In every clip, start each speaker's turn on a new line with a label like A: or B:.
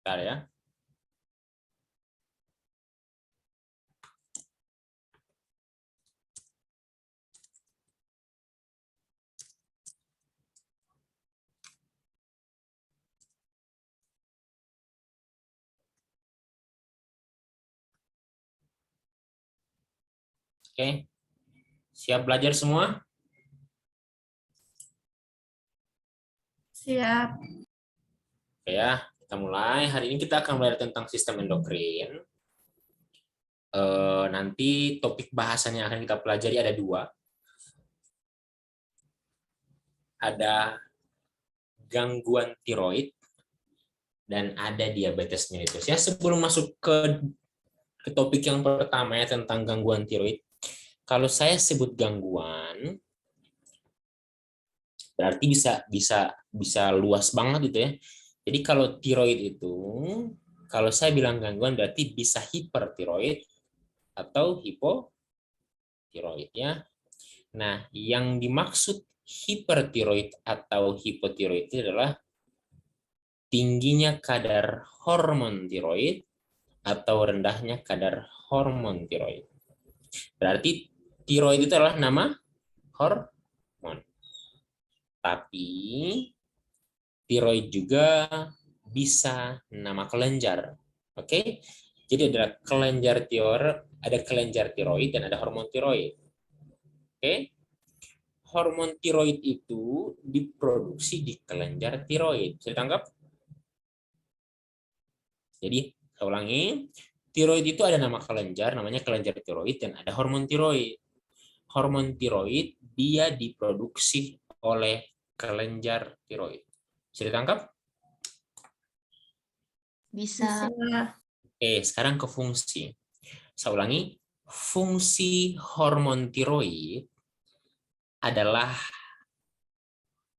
A: Bentar ya. Oke, siap belajar semua?
B: Siap.
A: Oke ya, kita mulai. Hari ini kita akan belajar tentang sistem endokrin. Nanti topik bahasannya akan kita pelajari ada dua. Ada gangguan tiroid dan ada diabetes mellitus. Ya, sebelum masuk ke topik yang pertama ya tentang gangguan tiroid. Kalau saya sebut gangguan, berarti bisa luas banget gitu ya. Jadi kalau tiroid itu, kalau saya bilang gangguan berarti bisa hipertiroid atau hipotiroid ya. Nah, yang dimaksud hipertiroid atau hipotiroid itu adalah tingginya kadar hormon tiroid atau rendahnya kadar hormon tiroid. Berarti tiroid itu adalah nama hormon. Tapi tiroid juga bisa nama kelenjar. Oke? Jadi ada kelenjar tiroid dan ada hormon tiroid. Oke? Hormon tiroid itu diproduksi di kelenjar tiroid. Bisa ditangkap? Jadi, saya ulangi. Tiroid itu ada nama kelenjar, namanya kelenjar tiroid, dan ada hormon tiroid. Hormon tiroid dia diproduksi oleh kelenjar tiroid. Bisa ditangkap?
B: Bisa.
A: Oke, sekarang ke fungsi. Saya ulangi. Fungsi hormon tiroid adalah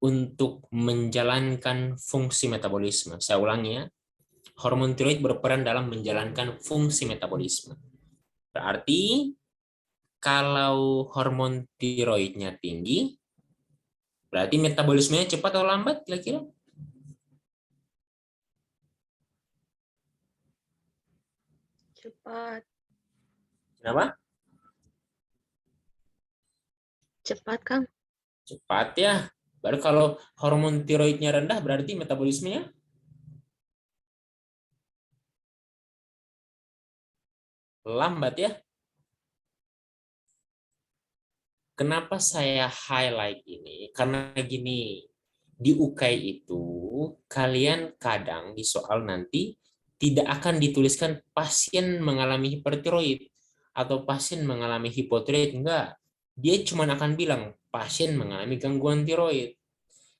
A: untuk menjalankan fungsi metabolisme. Saya ulangi ya. Hormon tiroid berperan dalam menjalankan fungsi metabolisme. Berarti kalau hormon tiroidnya tinggi, berarti metabolismenya cepat atau lambat kira-kira?
B: Cepat.
A: Kenapa?
B: Cepat, Kang.
A: Cepat ya. Baru kalau hormon tiroidnya rendah, berarti metabolismenya lambat ya. Kenapa saya highlight ini? Karena gini, di UKAI itu kalian kadang di soal nanti tidak akan dituliskan pasien mengalami hipertiroid atau pasien mengalami hipotiroid, enggak. Dia cuma akan bilang pasien mengalami gangguan tiroid.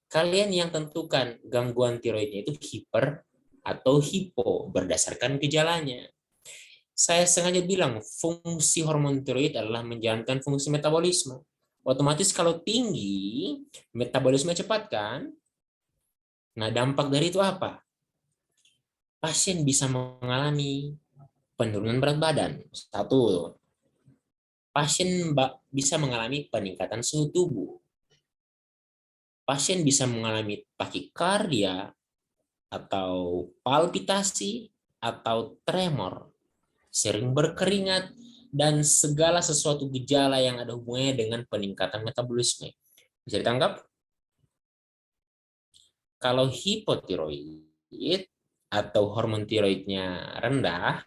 A: Kalian yang tentukan gangguan tiroidnya itu hiper atau hipo berdasarkan gejalanya. Saya sengaja bilang fungsi hormon tiroid adalah menjalankan fungsi metabolisme. Otomatis kalau tinggi, metabolisme cepat kan? Nah, dampak dari itu apa? Pasien bisa mengalami penurunan berat badan. Satu, pasien bisa mengalami peningkatan suhu tubuh. Pasien bisa mengalami takikardia atau palpitasi atau tremor, sering berkeringat, dan segala sesuatu gejala yang ada hubungannya dengan peningkatan metabolisme. Bisa ditangkap? Kalau hipotiroid atau hormon tiroidnya rendah,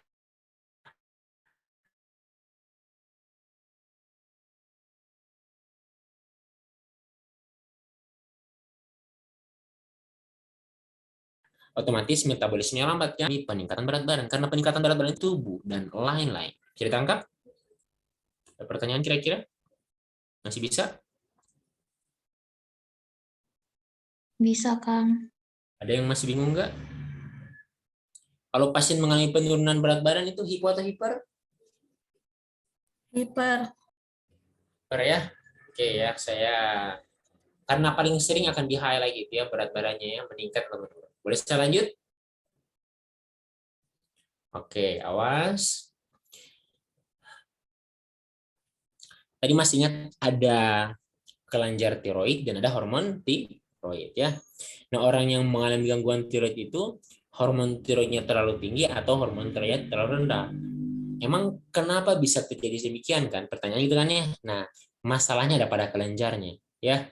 A: otomatis metabolismenya lambat ya, peningkatan berat badan karena peningkatan berat badan tubuh dan lain-lain. Bisa ditangkap? Ada pertanyaan kira-kira? Masih bisa?
B: Bisa, Kang.
A: Ada yang masih bingung nggak? Kalau pasien mengalami penurunan berat badan itu hipo atau hiper?
B: Hiper.
A: Hiper ya. Oke ya, saya karena paling sering akan di highlight gitu ya berat badannya ya meningkat atau menurun. Boleh saya lanjut? Oke, awas. Tadi masih ingat ada kelenjar tiroid dan ada hormon tiroid ya. Nah, orang yang mengalami gangguan tiroid itu hormon tiroidnya terlalu tinggi atau hormon tiroid terlalu rendah. Emang kenapa bisa terjadi demikian kan? Pertanyaan itu kan ya. Nah, masalahnya ada pada kelenjarnya, ya.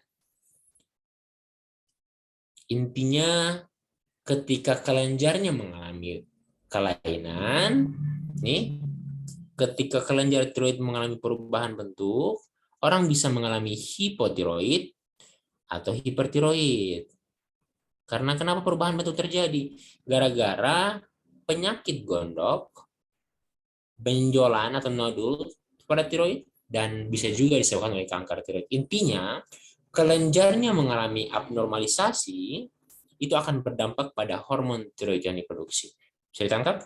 A: Intinya ketika kelenjarnya mengalami kelainan, nih, ketika kelenjar tiroid mengalami perubahan bentuk, orang bisa mengalami hipotiroid atau hipertiroid. Karena kenapa perubahan bentuk terjadi? Gara-gara penyakit gondok, benjolan atau nodul pada tiroid, dan bisa juga disebabkan oleh kanker tiroid. Intinya, kelenjarnya mengalami abnormalisasi, itu akan berdampak pada hormon tiroid yang diproduksi. Bisa ditangkap?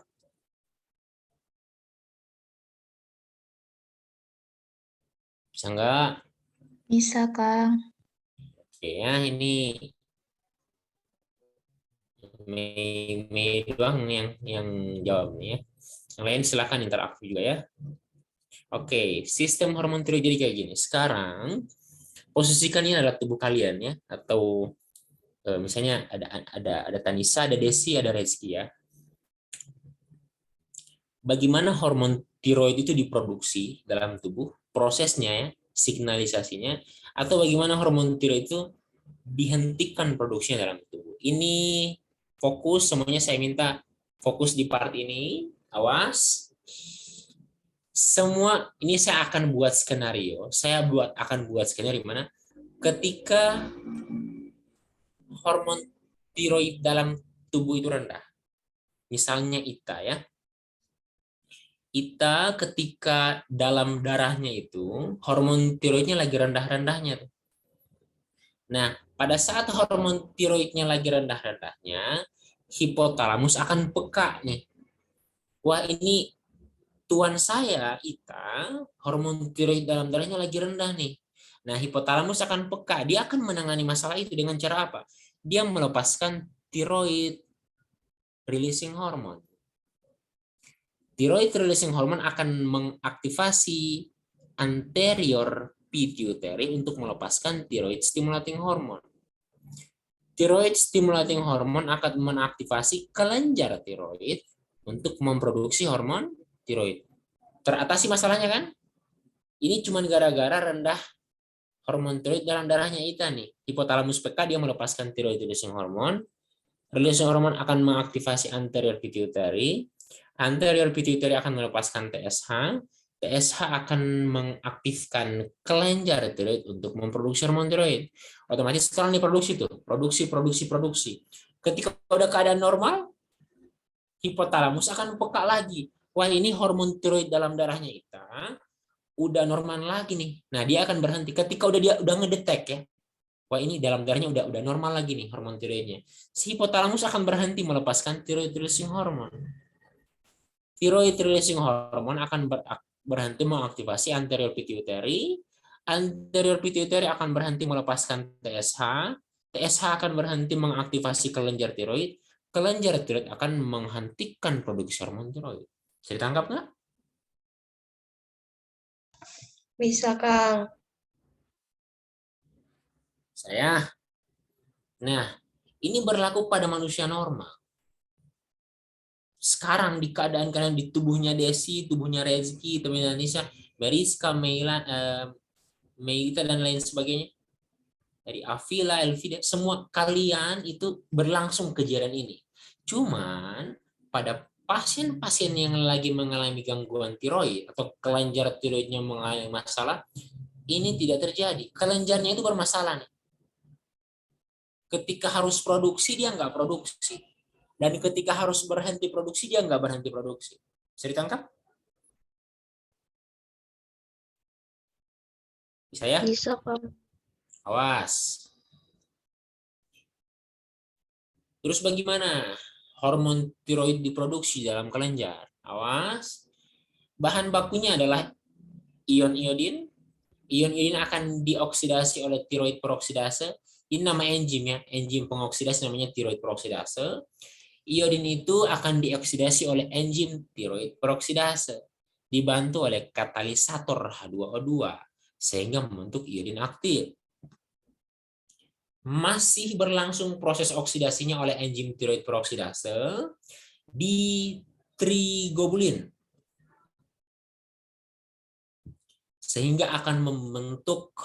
A: Bisa nggak?
B: Bisa, Kang.
A: Oke ya, ini Mei doang yang jawab nih ya. Yang lain silakan interaktif juga ya. Oke, sistem hormon tiroid jadi kayak gini. Sekarang posisikan ini adalah tubuh kalian ya, atau misalnya ada Tanisa, ada Desi, ada Rezki ya. Bagaimana hormon tiroid itu diproduksi dalam tubuh, prosesnya ya, signalisasinya, atau bagaimana hormon tiroid itu dihentikan produksinya dalam tubuh. Ini fokus, semuanya saya minta fokus di part ini. Awas. Semua ini saya akan buat skenario. Akan buat skenario mana ketika hormon tiroid dalam tubuh itu rendah. Misalnya ITA ya. ITA ketika dalam darahnya itu hormon tiroidnya lagi rendah-rendahnya. Nah, pada saat hormon tiroidnya lagi rendah-rendahnya, hipotalamus akan peka nih. Wah, ini tuan saya, Ita, hormon tiroid dalam darahnya lagi rendah nih. Nah, hipotalamus akan peka. Dia akan menangani masalah itu dengan cara apa? Dia melepaskan tiroid releasing hormone. Tiroid releasing hormone akan mengaktifasi anterior pituitary untuk melepaskan tiroid stimulating hormone. Tiroid stimulating hormone akan mengaktifasi kelenjar tiroid untuk memproduksi hormon tiroid. Teratasi masalahnya kan? Ini cuma gara-gara rendah hormon tiroid dalam darahnya Ita nih. Hipotalamus PK dia melepaskan tiroid releasing hormone. Releasing hormone akan mengaktifasi anterior pituitary. Anterior pituitary akan melepaskan TSH. TSH akan mengaktifkan kelenjar tiroid untuk memproduksi hormon tiroid. Otomatis sekarang diproduksi tuh, produksi. Ketika udah keadaan normal, hipotalamus akan peka lagi. Wah, ini hormon tiroid dalam darahnya Ita udah normal lagi nih. Nah, dia akan berhenti ketika dia udah ngedetek ya. Wah, ini dalam darahnya udah normal lagi nih hormon tiroidnya. Si hipotalamus akan berhenti melepaskan tiroid releasing hormone. Tiroid releasing hormone akan berhenti mengaktifasi anterior pituitary. Anterior pituitary akan berhenti melepaskan TSH. TSH akan berhenti mengaktifasi kelenjar tiroid. Kelenjar tiroid akan menghentikan produksi hormon tiroid. Bisa ditangkap nggak?
B: Bisa, Kang.
A: Nah, ini berlaku pada manusia normal. Sekarang di keadaan kalian di tubuhnya Desi, tubuhnya Rezki, tubuhnya Nisa, Meriska, Meita dan lain sebagainya, dari Avila, Elvida, semua kalian itu berlangsung kejadian ini. Cuman pada pasien-pasien yang lagi mengalami gangguan tiroid atau kelenjar tiroidnya mengalami masalah, ini tidak terjadi. Kelenjarnya itu bermasalah nih. Ketika harus produksi dia nggak produksi, dan ketika harus berhenti produksi dia nggak berhenti produksi. Bisa ditangkap? Bisa ya?
B: Bisa, Kang.
A: Awas. Terus bagaimana hormon tiroid diproduksi dalam kelenjar? Awas. Bahan bakunya adalah ion iodin. Ion iodin akan dioksidasi oleh tiroid peroksidase. Ini nama enzim ya, enzim pengoksidasi namanya tiroid peroksidase. Iodin itu akan dioksidasi oleh enzim tiroid peroksidase, dibantu oleh katalisator H2O2 sehingga membentuk iodin aktif. masih berlangsung proses oksidasinya oleh enzim tiroid peroksidase di triglobulin, sehingga akan membentuk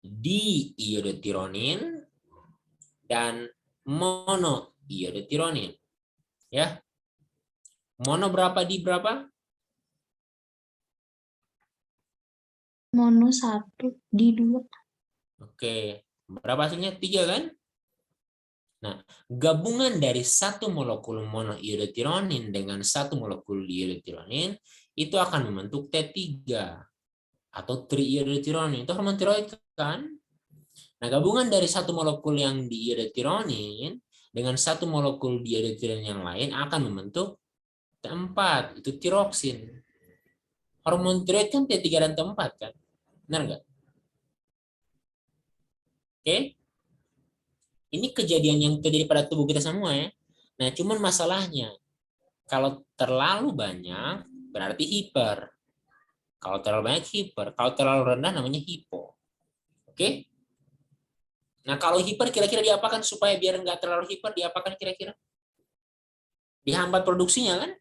A: diiodetironin dan monoiodetironin. Ya, mono berapa, di berapa?
B: Mono 1, di 2.
A: Oke, berapa hasilnya? 3 kan? Nah, gabungan dari satu molekul monoiodetironin dengan satu molekul diiodetironin itu akan membentuk T3 atau triiodetironin. Itu hormon tiroid kan? Nah, gabungan dari satu molekul yang diiodetironin dengan satu molekul diiodetironin yang lain akan membentuk T4, itu tiroksin. Hormon tiroid kan T3 dan T4 kan? Benar nggak? Oke? Ini kejadian yang terjadi pada tubuh kita semua ya. Nah, cuman masalahnya kalau terlalu banyak berarti hiper. Kalau terlalu banyak hiper, kalau terlalu rendah namanya hipo. Oke? Nah, kalau hiper kira-kira diapakan supaya biar nggak terlalu hiper, diapakan kira-kira? Dihambat produksinya kan?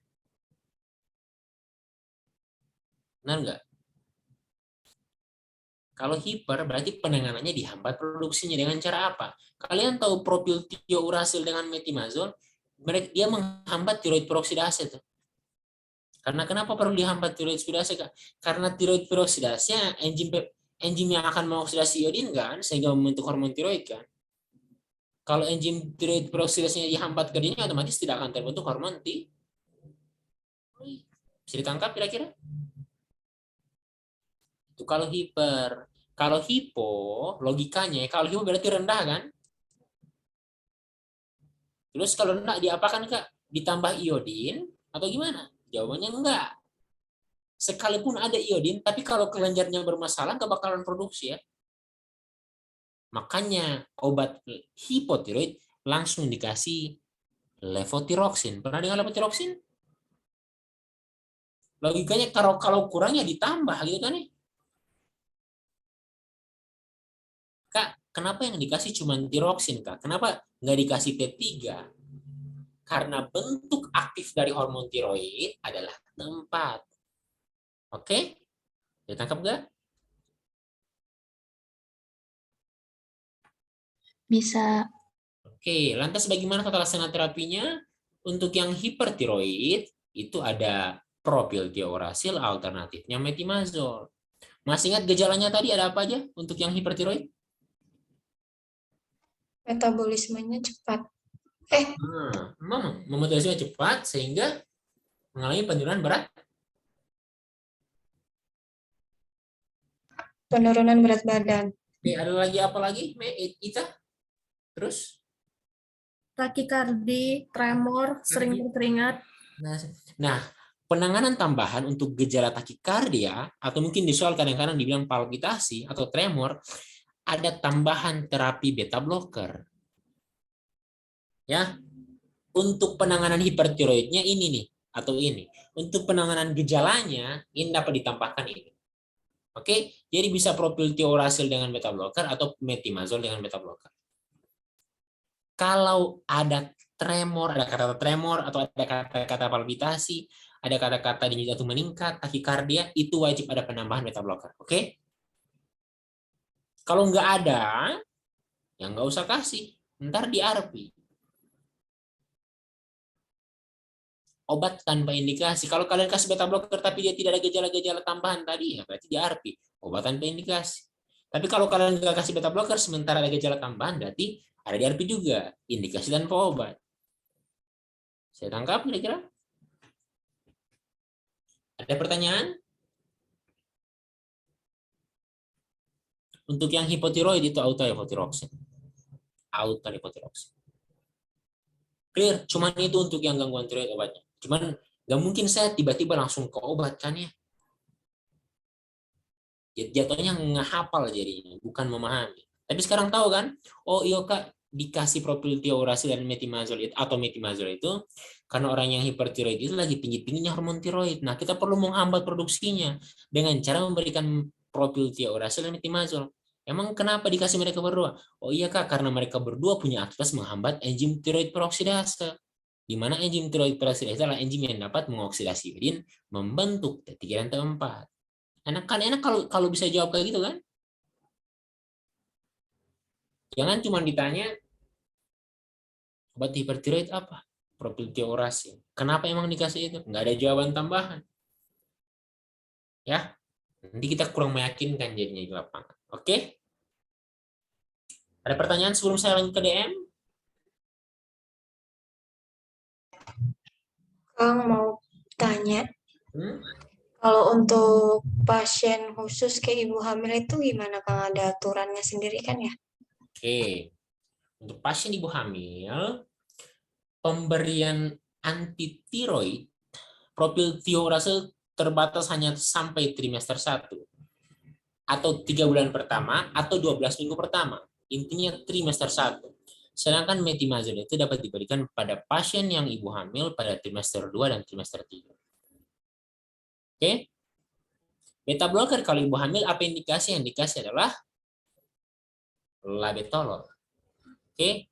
A: Benar nggak? Kalau hiper berarti penanganannya dihambat produksinya dengan cara apa? Kalian tahu propiltiourasil dengan metimazol, dia menghambat tiroid peroksidase tuh. Karena kenapa perlu dihambat tiroid peroksidase? Karena tiroid peroksidase enzim yang akan mengoksidasi iodin kan, sehingga membentuk hormon tiroid kan. Kalau enzim tiroid peroksidasinya dihambat kerjanya, otomatis tidak akan terbentuk hormon tiroid. Bisa ditangkap kira-kira? Itu kalau hiper. Kalau hipo, logikanya, kalau hipo berarti rendah kan? Terus kalau rendah diapakan Kak? Ditambah iodin atau gimana? Jawabannya enggak. Sekalipun ada iodin, tapi kalau kelenjarnya bermasalah nggak bakalan produksi ya. Makanya obat hipotiroid langsung dikasih levotiroksin. Pernah dengar levotiroksin? Logikanya kalau kurangnya ditambah gitu kan ya. Kak, kenapa yang dikasih cuma tiroksin Kak? Kenapa nggak dikasih T3? Karena bentuk aktif dari hormon tiroid adalah T4. Oke? Ditangkap nggak?
B: Bisa.
A: Oke, lantas bagaimana tata laksana terapinya? Untuk yang hipertiroid, itu ada propiltiourasil, alternatifnya metimazol. Masih ingat gejalanya tadi ada apa aja untuk yang hipertiroid?
B: Metabolismenya cepat.
A: Metabolisme cepat sehingga mengalami penurunan berat.
B: Penurunan berat badan.
A: Oke, ada lagi apa lagi? Ita? Terus?
C: Takikardi, tremor, sering berkeringat.
A: Nah, penanganan tambahan untuk gejala takikardia atau mungkin di soal kadang-kadang dibilang palpitasi atau tremor, ada tambahan terapi beta blocker. Ya. Untuk penanganan hipertiroidnya ini nih atau ini. Untuk penanganan gejalanya ini dapat ditambahkan ini. Oke, jadi bisa propiltiourasil dengan beta blocker atau metimazol dengan beta blocker. Kalau ada tremor, ada kata tremor atau ada kata-kata palpitasi, ada kata-kata denyut jantung meningkat, takikardia, itu wajib ada penambahan beta blocker. Oke? Kalau nggak ada, ya nggak usah kasih. Ntar di ARPI. Obat tanpa indikasi. Kalau kalian kasih beta blocker tapi dia tidak ada gejala-gejala tambahan tadi, ya berarti di ARPI. Obat tanpa indikasi. Tapi kalau kalian nggak kasih beta blocker sementara ada gejala tambahan, berarti ada di ARPI juga. Indikasi tanpa obat. Saya tangkap kira-kira? Ada pertanyaan? Untuk yang hipotiroid itu autolevotiroxin. Autolevotiroxin. Clear? Cuman itu untuk yang gangguan tiroid obatnya. Cuman nggak mungkin saya tiba-tiba langsung ke obat kan ya. Jatuhnya ngehafal jadinya, bukan memahami. Tapi sekarang tahu kan? Oh iya Kak, dikasih propiltiourasil dan metimazol atau metimazol itu karena orang yang hipertiroid itu lagi tinggi-tingginya hormon tiroid. Nah, kita perlu menghambat produksinya dengan cara memberikan propiltiourasil dan metimazol. Emang kenapa dikasih mereka berdua? Oh iya Kak, karena mereka berdua punya aktivitas menghambat enzim tiroid peroksidase. Di mana enzim tiroid peroksidase adalah enzim yang dapat mengoksidasi urin membentuk T3 dan T4. Enak kan? Enak kalau kalau bisa jawab kayak gitu kan? Jangan cuma ditanya obat hipertiroid apa? Propiltioracin. Kenapa emang dikasih itu? Nggak ada jawaban tambahan. Ya, nanti kita kurang meyakinkan jadinya di lapangan. Oke? Ada pertanyaan sebelum saya lanjut ke DM?
B: Kang mau tanya,
A: Hmm?
B: kalau untuk pasien khusus kayak ibu hamil itu gimana Kang? Ada aturannya sendiri kan ya?
A: Oke. Untuk pasien ibu hamil, pemberian antitiroid propiltiorase terbatas hanya sampai trimester 1 atau 3 bulan pertama atau 12 minggu pertama. Intinya trimester 1. Sedangkan metimazole itu dapat diberikan pada pasien yang ibu hamil pada trimester 2 dan trimester 3. Oke? Beta blocker kalau ibu hamil apa indikasi? Yang indikasi adalah labetalol. Oke?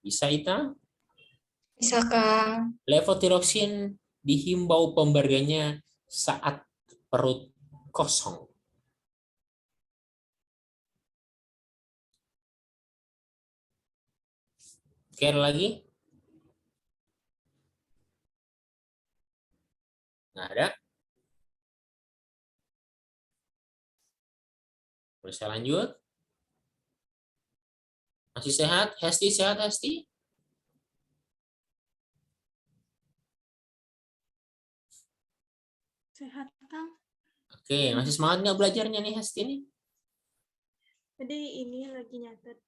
A: Bisa Ita?
B: Bisa Kang.
A: Levothyroxine dihimbau pemberiannya saat perut kosong. Oke, ada lagi? Nggak ada? Boleh saya lanjut? Masih sehat? Hesti sehat, Hesti?
C: Sehat, Kang.
A: Oke, masih semangat nggak belajarnya nih Hesti nih?
C: Jadi ini lagi nyatet.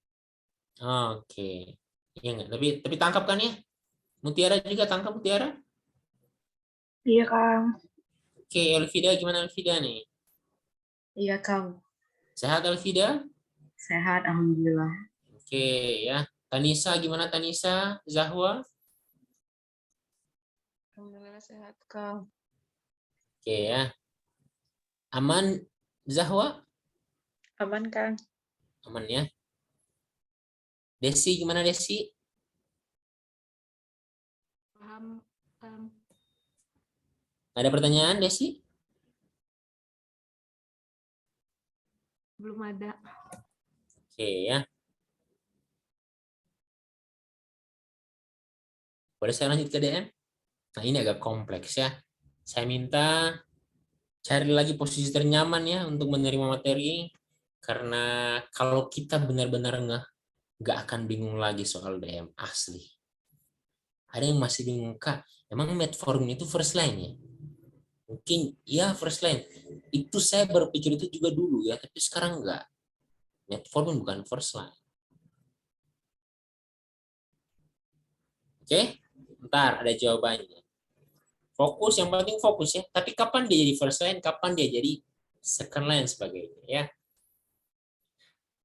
A: Oke. Iya nggak? Tapi tangkap kan ya? Mutiara juga tangkap Mutiara?
D: Iya, Kang.
A: Oke, Elvida gimana Elvida nih?
D: Iya, Kang.
A: Sehat Elvida?
D: Sehat, Alhamdulillah.
A: Oke ya. Tanisa gimana Tanisa? Zahwa?
D: Alhamdulillah sehat, Kang.
A: Oke ya. Aman Zahwa?
D: Aman, Kang.
A: Aman ya. Desi gimana Desi?
C: Paham, Kang.
A: Ada pertanyaan Desi?
C: Belum ada.
A: Oke ya. Boleh saya lanjut ke DM? Nah ini agak kompleks ya. Saya minta cari lagi posisi ternyaman ya untuk menerima materi. Karena kalau kita benar-benar nggak akan bingung lagi soal DM asli. Ada yang masih bingung, Kak, emang metformin itu first line ya? Mungkin ya first line. Itu saya berpikir itu juga dulu ya, tapi sekarang enggak. Metformin bukan first line. Oke? Ntar ada jawabannya. Fokus, yang penting fokus ya. Tapi kapan dia jadi first line, kapan dia jadi second line sebagainya ya.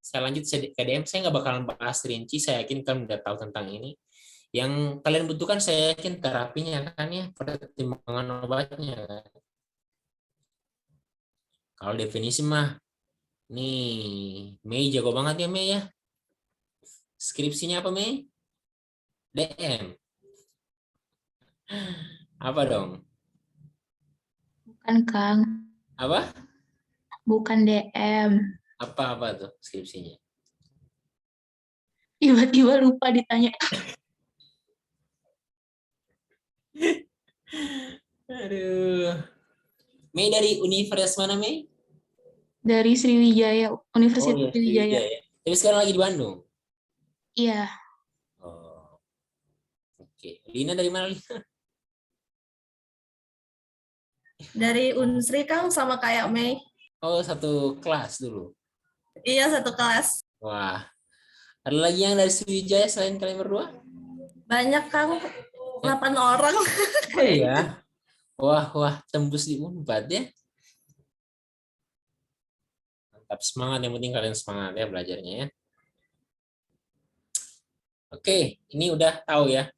A: Saya lanjut ke DM, saya nggak bakalan bahas rinci, saya yakin kalian udah tahu tentang ini. Yang kalian butuhkan saya yakin terapinya kan ya, pertimbangan obatnya kan. Kalau definisi mah, nih Mei jago banget ya Mei ya. Skripsinya apa Mei? DM. Apa dong?
B: Bukan Kang,
A: Apa?
B: bukan DM.
A: Apa tuh skripsinya?
B: Tiba-tiba lupa ditanya.
A: Aduh. Mei dari universitas mana Mei?
B: Dari Sriwijaya,
A: Oh
B: Universitas
A: iya,
B: Sriwijaya.
A: Sriwijaya. Tapi sekarang lagi di Bandung.
B: Iya,
A: Oh, oke. Lina dari mana Lina?
C: Dari Unsri, Kang, sama kayak Mei.
A: Oh, satu kelas dulu.
C: Iya, satu kelas.
A: Wah, ada lagi yang dari Sriwijaya selain kalian berdua?
C: Banyak, Kang. 8 orang.
A: Oh iya. Wah, tembus di Unpad ya. Mantap, semangat, yang penting kalian semangat ya belajarnya ya. Oke, ini udah tahu ya.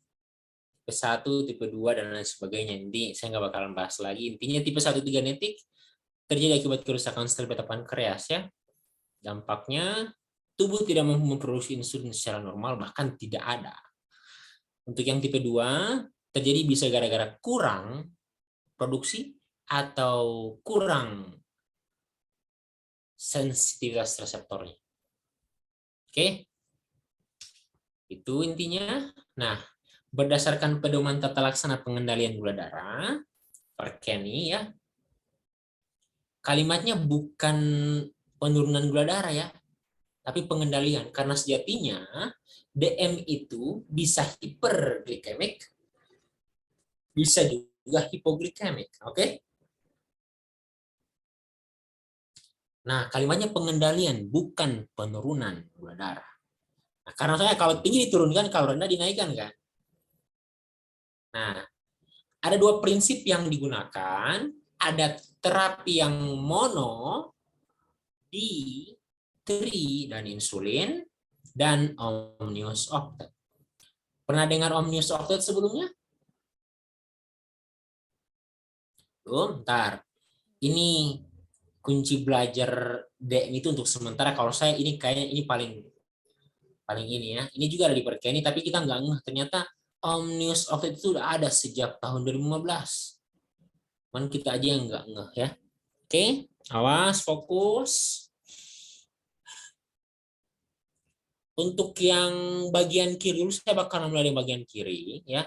A: tipe 1, tipe 2, dan lain sebagainya. Nanti saya nggak bakalan bahas lagi. Intinya tipe 1 itu genetik, terjadi akibat kerusakan sel beta pankreas ya. Dampaknya tubuh tidak memproduksi insulin secara normal, bahkan tidak ada. Untuk yang tipe 2, terjadi bisa gara-gara kurang produksi atau kurang sensitivitas reseptornya. Oke? Itu intinya. Nah, berdasarkan pedoman tata laksana pengendalian gula darah, per Kenny ya, kalimatnya bukan penurunan gula darah ya, tapi pengendalian. Karena sejatinya DM itu bisa hiperglikemik, bisa juga hipoglikemik. Oke? Nah, kalimatnya pengendalian, bukan penurunan gula darah. Nah, karena saya kalau tinggi diturunkan, kalau rendah dinaikkan kan. Nah, ada 2 prinsip yang digunakan. Ada terapi yang mono, D3 dan insulin, dan omnius octet. Pernah dengar omnius octet sebelumnya? Belum, ntar. Ini kunci belajar DM itu untuk sementara. Kalau saya ini kayaknya ini paling ini ya. Ini juga ada di Perkeni, tapi kita nggak ngeh. Ternyata omnius octet itu udah ada sejak tahun 2015. Cuman kita aja yang nggak ngeh ya. Oke, awas, fokus. Untuk yang bagian kiri dulu, saya bakal mulai dari bagian kiri ya.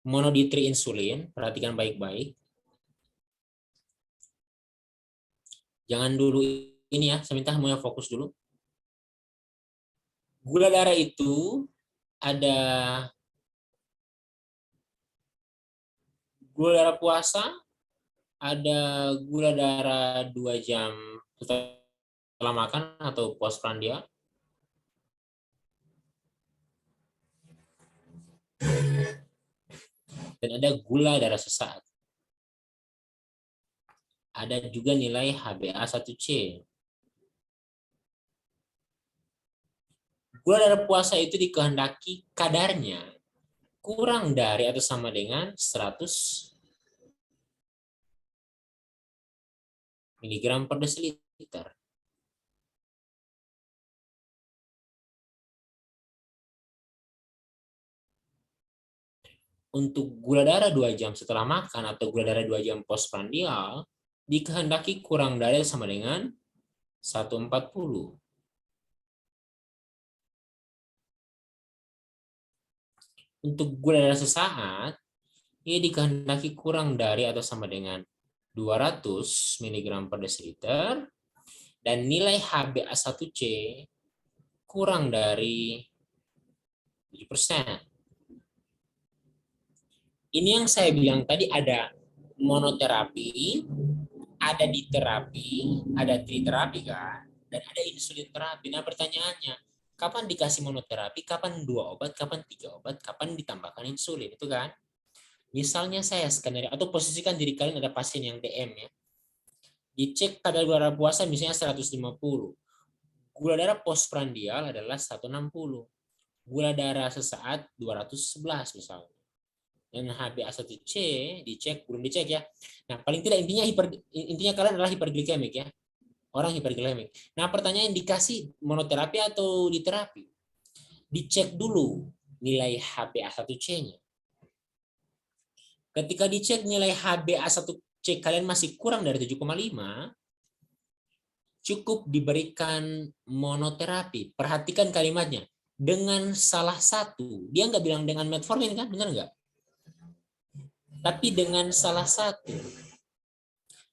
A: Monoditri insulin, perhatikan baik-baik. Jangan dulu ini ya, saya minta semuanya fokus dulu. Gula darah itu ada gula darah puasa, ada gula darah 2 jam setelah makan atau postprandial. Dan ada gula darah sesaat. Ada juga nilai HbA1c. Gula darah puasa itu dikehendaki kadarnya kurang dari atau sama dengan 100 mg per desiliter. Untuk gula darah 2 jam setelah makan atau gula darah 2 jam postprandial dikehendaki kurang dari sama dengan 140. Untuk gula darah sesaat, ia dikehendaki kurang dari atau sama dengan 200 mg per desiliter dan nilai HbA1c kurang dari 7%. Ini yang saya bilang tadi, ada monoterapi, ada diterapi, ada triterapi kan, dan ada insulin terapi. Nah pertanyaannya, kapan dikasih monoterapi, kapan 2 obat, kapan 3 obat, kapan ditambahkan insulin, itu kan? Misalnya saya skenario, atau posisikan diri kalian ada pasien yang DM ya. Dicek kadar gula darah puasa misalnya 150. Gula darah postprandial adalah 160. Gula darah sesaat 211 misalnya. Dan HbA1c dicek, belum dicek ya. Nah, paling tidak intinya kalian adalah hiperglikemik ya. Orang hiperglikemik. Nah, pertanyaan, dikasih monoterapi atau diterapi? Dicek dulu nilai HbA1c-nya. Ketika dicek nilai HbA1c kalian masih kurang dari 7,5, cukup diberikan monoterapi. Perhatikan kalimatnya. Dengan salah satu. Dia nggak bilang dengan metformin kan? Benar nggak? Tapi dengan salah satu.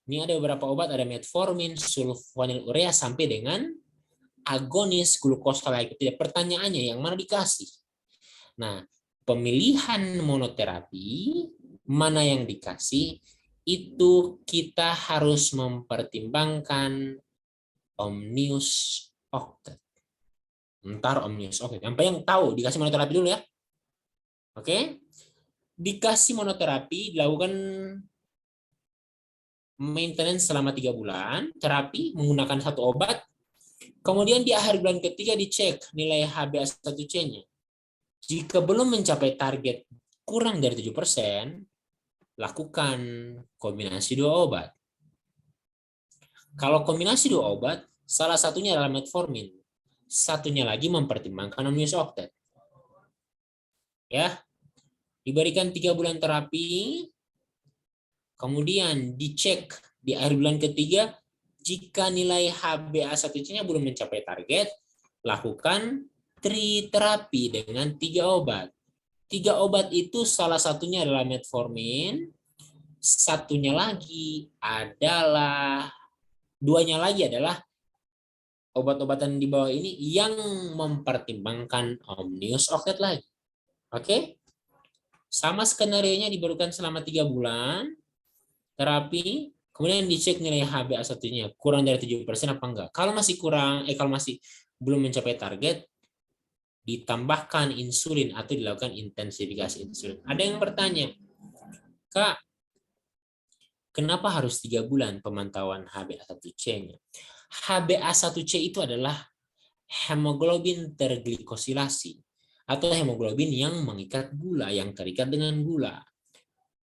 A: Ini ada beberapa obat, ada metformin, sulfonylurea, sampai dengan agonis glukosa laktida. Pertanyaannya, yang mana dikasih? Nah, pemilihan monoterapi, mana yang dikasih, itu kita harus mempertimbangkan omnius octet. Ntar omnius octet. Sampai yang tahu, dikasih monoterapi dulu ya. Oke? Dikasih monoterapi, dilakukan maintenance selama 3 bulan, terapi menggunakan 1 obat, kemudian di akhir bulan ketiga dicek nilai HbA1c-nya. Jika belum mencapai target kurang dari 7%, lakukan kombinasi 2 obat. Kalau kombinasi 2 obat, salah satunya adalah metformin. Satunya lagi mempertimbangkan omnius octet. Ya, diberikan 3 bulan terapi, kemudian dicek di akhir bulan ketiga, jika nilai HbA1c-nya belum mencapai target, lakukan triterapi dengan 3 obat. 3 obat itu salah satunya adalah metformin, satunya lagi adalah, duanya lagi adalah obat-obatan di bawah ini yang mempertimbangkan omnius octet lagi. Oke? Sama skenario-nya diberikan selama 3 bulan terapi, kemudian dicek nilai HbA1c-nya kurang dari 7% apa enggak. Kalau masih kurang, kalau masih belum mencapai target, ditambahkan insulin atau dilakukan intensifikasi insulin. Ada yang bertanya, Kak, kenapa harus 3 bulan pemantauan HbA1c-nya? HbA1c itu adalah hemoglobin terglikosilasi atau hemoglobin yang mengikat gula, yang terikat dengan gula.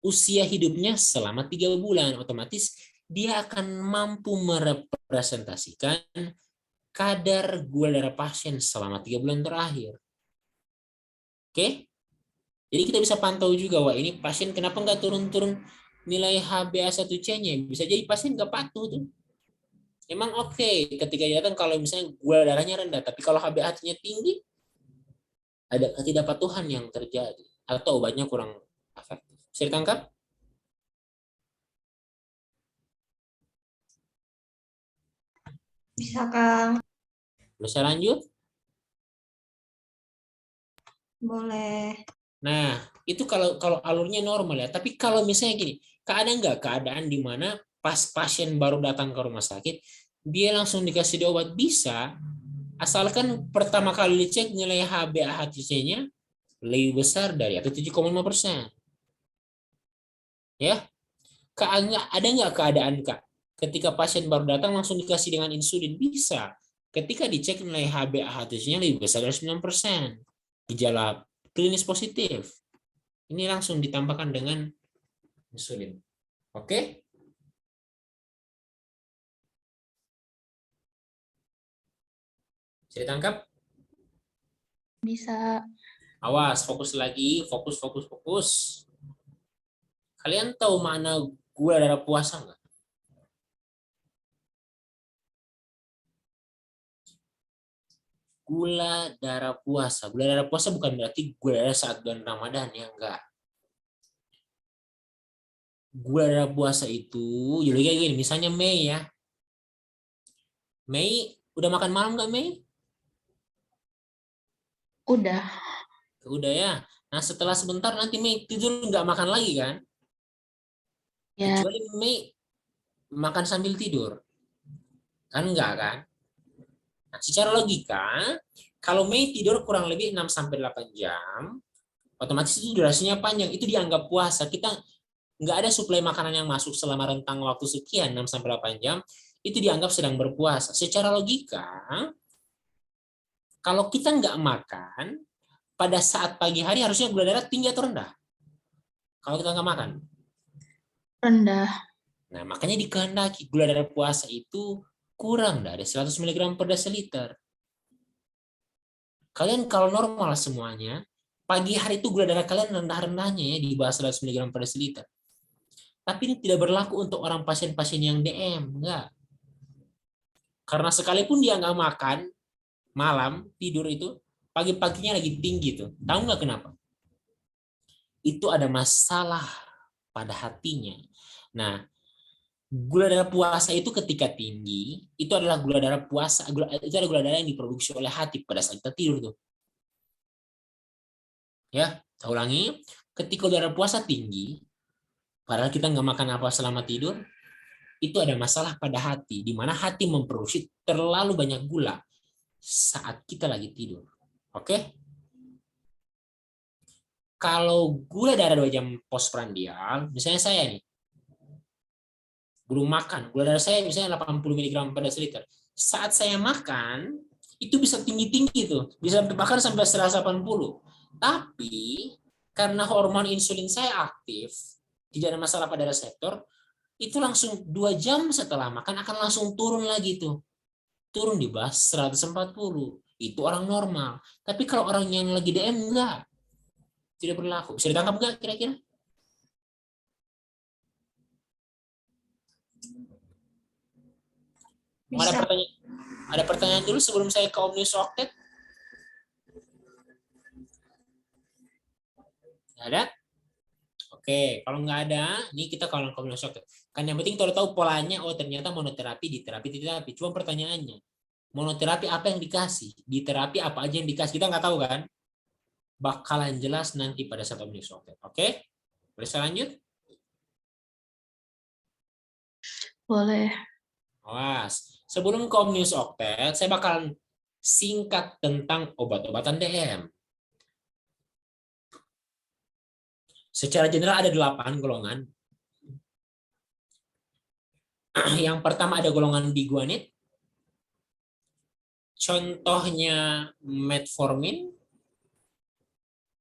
A: Usia hidupnya selama 3 bulan, otomatis dia akan mampu merepresentasikan kadar gula darah pasien selama 3 bulan terakhir. Oke? Jadi kita bisa pantau juga, wah ini pasien kenapa nggak turun-turun nilai HbA1c-nya. Bisa jadi pasien nggak patuh tuh. Emang oke, ketika dia datang kalau misalnya gula darahnya rendah, tapi kalau HbA1c-nya tinggi, ada ketidakpatuhan yang terjadi. Atau obatnya kurang efektif. Bisa ditangkap?
B: Bisa, Kang.
A: Bisa lanjut?
B: Boleh.
A: Nah, itu kalau alurnya normal ya. Tapi kalau misalnya gini, ada nggak keadaan di mana pas pasien baru datang ke rumah sakit, dia langsung dikasih obat? Bisa, asalkan pertama kali dicek nilai HbA1c-nya lebih besar dari atau 7,5%. Ya, ada nggak keadaan Kak, ketika pasien baru datang langsung dikasih dengan insulin? Bisa, ketika dicek nilai HbA1c-nya lebih besar dari 9%. Gejala klinis positif, ini langsung ditambahkan dengan insulin. Oke? Bisa ditangkap?
D: Bisa.
A: Awas, fokus lagi, fokus. Kalian tahu mana gula darah puasa nggak? Gula darah puasa. Gula darah puasa bukan berarti gula darah saat bulan Ramadan, ya enggak. Gula darah puasa itu, jadi kayak gini, misalnya Mei ya. Mei, udah makan malam nggak Mei?
D: Udah.
A: Udah ya. Nah setelah sebentar nanti Mei tidur nggak makan lagi kan?
D: Ya.
A: Kecuali Mei makan sambil tidur. Kan enggak kan? Nah, secara logika, kalau Mei tidur kurang lebih 6-8 jam, otomatis itu durasinya panjang, itu dianggap puasa. Kita nggak ada suplai makanan yang masuk selama rentang waktu sekian, 6-8 jam, itu dianggap sedang berpuasa. Secara logika, kalau kita nggak makan, pada saat pagi hari harusnya gula darah tinggi atau rendah? Kalau kita nggak makan.
D: Rendah.
A: Nah, makanya dikehendaki gula darah puasa itu kurang dari 100 mg per desiliter. Kalian kalau normal semuanya, pagi hari itu gula darah kalian rendah-rendahnya ya, di bawah 100 mg per desiliter. Tapi ini tidak berlaku untuk orang pasien-pasien yang DM, enggak. Karena sekalipun dia nggak makan, malam, tidur itu, pagi-paginya lagi tinggi tuh. Tahu nggak kenapa? Itu ada masalah pada hatinya. Nah, gula darah puasa itu ketika tinggi, itu adalah gula darah puasa, itu adalah gula darah yang diproduksi oleh hati pada saat kita tidur tuh. Ya, saya ulangi, ketika gula darah puasa tinggi, padahal kita nggak makan apa selama tidur, itu ada masalah pada hati, di mana hati memproduksi terlalu banyak gula saat kita lagi tidur. Oke? Kalau gula darah 2 jam postprandial, misalnya saya nih, belum makan, gula darah saya misalnya 80 mg per desiliter. Saat saya makan, itu bisa tinggi-tinggi tuh, bisa bahkan sampai 180. Tapi Karena hormon insulin saya aktif, tidak ada masalah pada reseptor, itu langsung 2 jam setelah makan akan langsung turun lagi tuh. Turun di bawah 140. Itu orang normal. Tapi kalau orang yang lagi DM enggak. Tidak berlaku. Bisa ditangkap enggak kira-kira? Ada
B: Bisa.
A: pertanyaan? Ada pertanyaan dulu sebelum saya ke Omnius Octet? Ada? Oke, kalau nggak ada, ini kita kalau Omnius Octet. Kan yang penting kita tahu polanya, oh ternyata monoterapi, diterapi, diterapi. Cuma pertanyaannya, monoterapi apa yang dikasih? Di terapi apa aja yang dikasih? Kita nggak tahu kan? Bakalan jelas nanti pada saat Omnius Octet. Oke? Boleh saya lanjut?
D: Boleh.
A: Awas. Sebelum ke Omnius Octet, saya bakalan singkat tentang obat-obatan DM. Secara general ada 8 golongan. Yang pertama ada golongan biguanid. Contohnya metformin.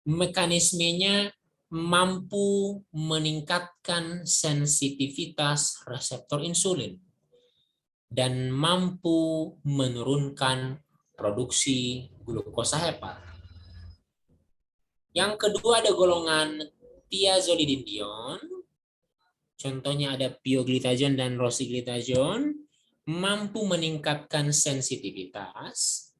A: Mekanismenya mampu meningkatkan sensitivitas reseptor insulin dan mampu menurunkan produksi glukosa hepat. Yang kedua ada golongan thiazolidinedion. Contohnya ada pioglitazone dan rosiglitazone, mampu meningkatkan sensitivitas.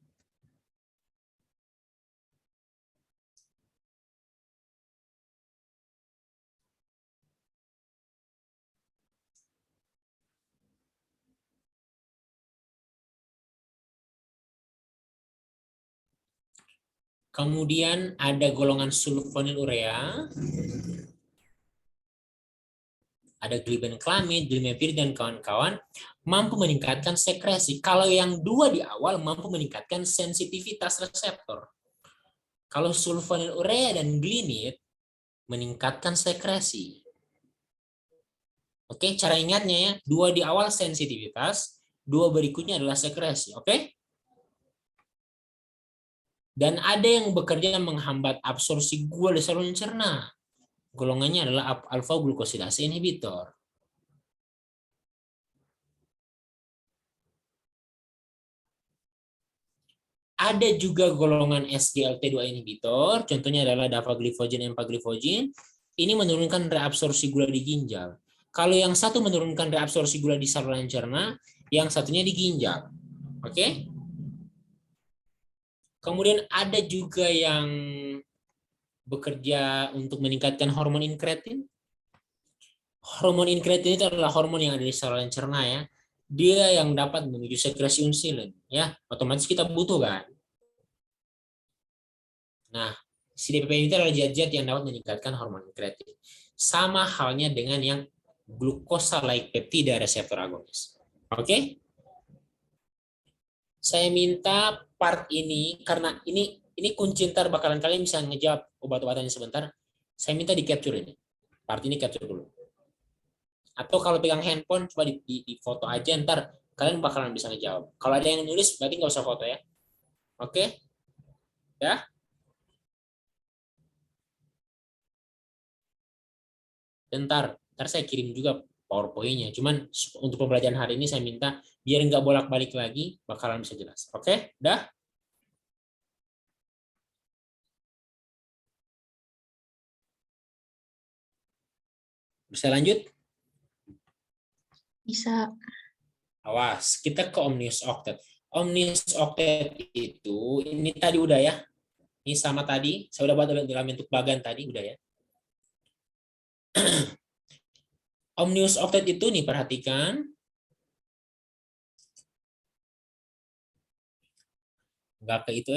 A: Kemudian ada golongan sulfonylurea, ada glibenclamid, glimepiride dan kawan-kawan, mampu meningkatkan sekresi. Kalau yang 2 di awal mampu meningkatkan sensitivitas reseptor. Kalau sulfonylurea dan glimid meningkatkan sekresi. Oke, cara ingatnya ya, 2 di awal sensitivitas, 2 berikutnya adalah sekresi. Oke? Dan ada yang bekerja menghambat absorpsi gula di saluran cerna. Golongannya adalah alfa glukosidase inhibitor. Ada juga golongan SGLT2 inhibitor, contohnya adalah dapagliflozin, empagliflozin. Ini menurunkan reabsorpsi gula di ginjal. Kalau yang satu menurunkan reabsorpsi gula di saluran cerna, yang satunya di ginjal. Oke? Kemudian ada juga yang bekerja untuk meningkatkan hormon inkretin. Hormon inkretin itu adalah hormon yang ada di saluran cerna ya. Dia yang dapat memicu sekresi insulin ya. Otomatis kita butuh kan. Nah, si DPP itu adalah zat-zat yang dapat meningkatkan hormon inkretin. Sama halnya dengan yang glukosa-like peptida reseptor agonis. Oke? Saya minta part ini karena ini kunci ntar bakalan kalian bisa ngejawab obat-obatannya sebentar. Saya minta di capture ini. Part ini capture dulu. Atau kalau pegang handphone coba di foto aja ntar kalian bakalan bisa ngejawab. Kalau ada yang nulis berarti nggak usah foto ya. Oke? Ya? Ntar saya kirim juga PowerPoint-nya. Cuman untuk pembelajaran hari ini saya minta biar nggak bolak-balik lagi, bakalan bisa jelas. Oke? Udah? Bisa lanjut?
D: Bisa.
A: Awas, kita ke Omnius Octet. Omnius Octet itu, ini tadi udah ya. Ini sama tadi, saya udah buat dalam bentuk bagan tadi, udah ya. Omnius Octet itu nih, perhatikan. Nggak ke itu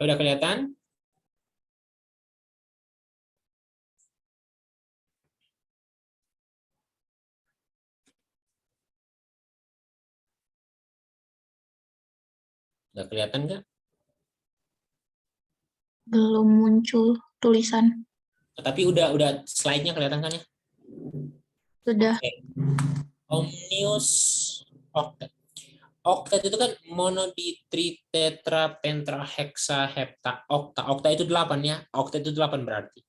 A: Udah kelihatan? Udah kelihatan nggak?
D: Belum muncul tulisan.
A: Tapi udah slide-nya kelihatan kan ya?
D: Sudah.
A: Oke. Omnius octet. Oktet itu kan monodi, tri, tetra, pentra, heksa, hepta, okta. Okta itu 8 ya. Oktet itu 8 berarti.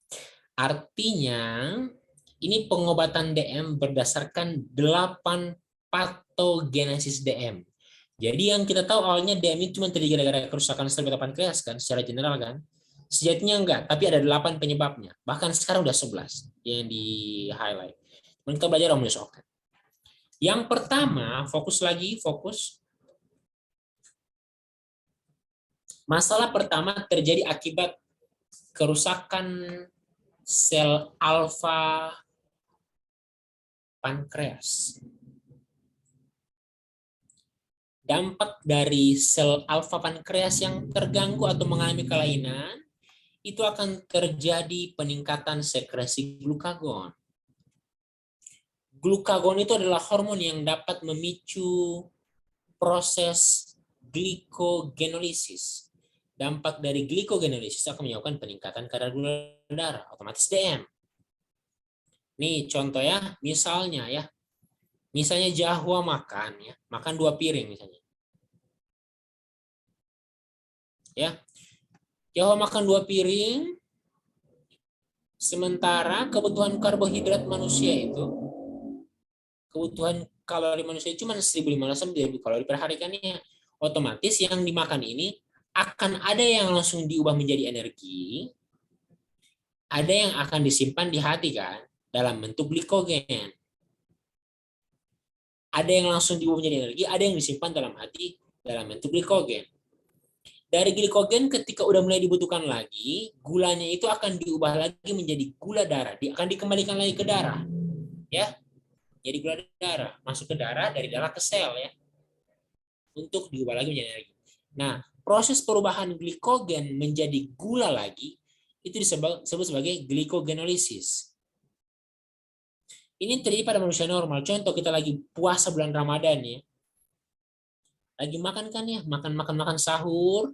A: Artinya ini pengobatan DM berdasarkan 8 patogenesis DM. Jadi yang kita tahu awalnya DM itu cuma terjadi gara-gara kerusakan sel beta pankreas kan, secara general kan. Sejatinya enggak, tapi ada 8 penyebabnya. Bahkan sekarang udah 11 yang di highlight. Kita belajar omnius octet. Yang pertama, fokus. Masalah pertama terjadi akibat kerusakan sel alfa pankreas. Dampak dari sel alfa pankreas yang terganggu atau mengalami kelainan, itu akan terjadi peningkatan sekresi glukagon. Glukagon itu adalah hormon yang dapat memicu proses glikogenolisis. Dampak dari glikogenolisis akan menyebabkan peningkatan kadar gula darah, otomatis DM. Nih contoh ya, misalnya Jahwa makan 2 piring misalnya. Ya. Jahwa makan 2 piring, sementara kebutuhan karbohidrat manusia itu, kebutuhan kalori manusia cuma 1.500 kalori per hari kan ya. Otomatis yang dimakan ini akan ada yang langsung diubah menjadi energi, ada yang akan disimpan di hati kan, dalam bentuk glikogen. Ada yang langsung diubah menjadi energi, ada yang disimpan dalam hati dalam bentuk glikogen. Dari glikogen ketika udah mulai dibutuhkan lagi, gulanya itu akan diubah lagi menjadi gula darah, akan dikembalikan lagi ke darah. Ya. Jadi gula darah, masuk ke darah, dari darah ke sel ya. Untuk diubah lagi menjadi energi. Nah, proses perubahan glikogen menjadi gula lagi itu disebut sebagai glikogenolisis. Ini terjadi pada manusia normal. Contoh kita lagi puasa bulan Ramadan ya. Lagi makan kan ya, makan sahur,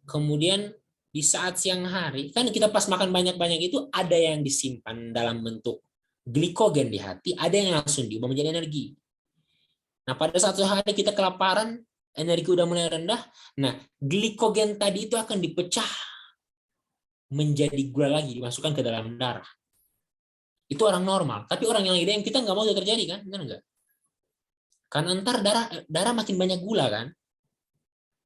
A: kemudian di saat siang hari, kan kita pas makan banyak-banyak itu ada yang disimpan dalam bentuk glikogen di hati, ada yang langsung diubah menjadi energi. Nah, pada satu hari kita kelaparan, energi udah mulai rendah, nah glikogen tadi itu akan dipecah menjadi gula lagi, dimasukkan ke dalam darah. Itu orang normal, tapi orang yang IDM kita nggak mau itu terjadi kan, benar nggak? Karena ntar darah makin banyak gula kan,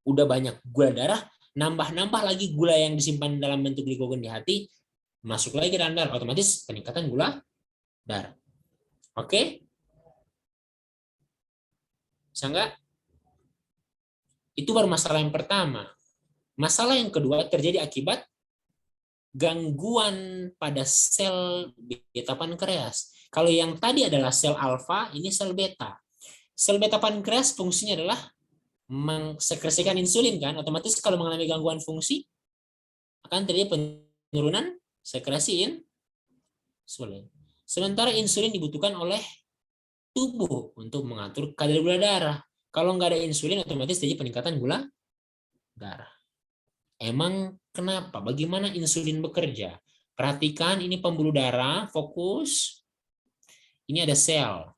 A: udah banyak gula darah, nambah lagi gula yang disimpan dalam bentuk glikogen di hati, masuk lagi ke dalam darah, otomatis peningkatan gula darah. Oke? Bisa nggak? Itu baru masalah yang pertama. Masalah yang kedua terjadi akibat gangguan pada sel beta pankreas. Kalau yang tadi adalah sel alfa, ini sel beta. Sel beta pankreas fungsinya adalah mengsekresikan insulin kan, otomatis kalau mengalami gangguan fungsi akan terjadi penurunan sekresi insulin. Sementara insulin dibutuhkan oleh tubuh untuk mengatur kadar gula darah. Kalau nggak ada insulin, otomatis terjadi peningkatan gula darah. Emang kenapa? Bagaimana insulin bekerja? Perhatikan ini pembuluh darah, fokus. Ini ada sel.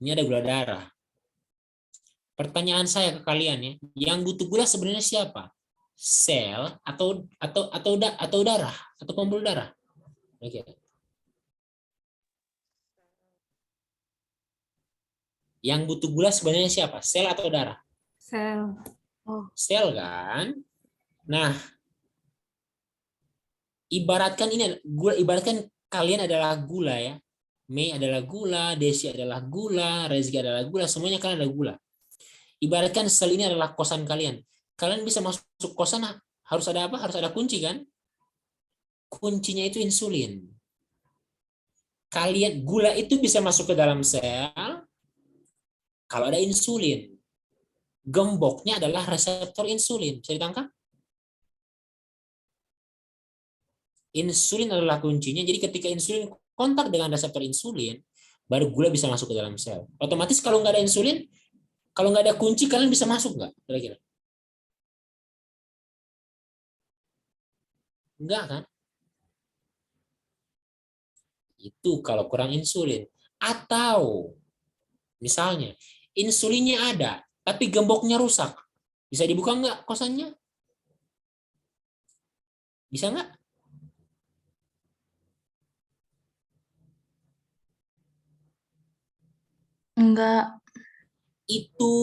A: Ini ada gula darah. Pertanyaan saya ke kalian ya, yang butuh gula sebenarnya siapa? Sel atau darah atau pembuluh darah? Oke. Yang butuh gula sebenarnya siapa? Sel atau darah?
C: Sel.
A: Sel kan? Nah, ibaratkan kalian adalah gula ya. Mei adalah gula, Desi adalah gula, Rezeki adalah gula, semuanya kalian adalah gula. Ibaratkan sel ini adalah kosan kalian. Kalian bisa masuk kosan harus ada apa? Harus ada kunci kan? Kuncinya itu insulin. Gula itu bisa masuk ke dalam sel kalau ada insulin. Gemboknya adalah reseptor insulin. Bisa ditangkap? Insulin adalah kuncinya. Jadi ketika insulin kontak dengan reseptor insulin, baru gula bisa masuk ke dalam sel. Otomatis kalau nggak ada insulin, kalau nggak ada kunci, kalian bisa masuk nggak? Kira-kira? Enggak kan? Itu kalau kurang insulin. Atau misalnya insulinnya ada, tapi gemboknya rusak. Bisa dibuka nggak kosannya? Bisa nggak?
D: Enggak.
A: Itu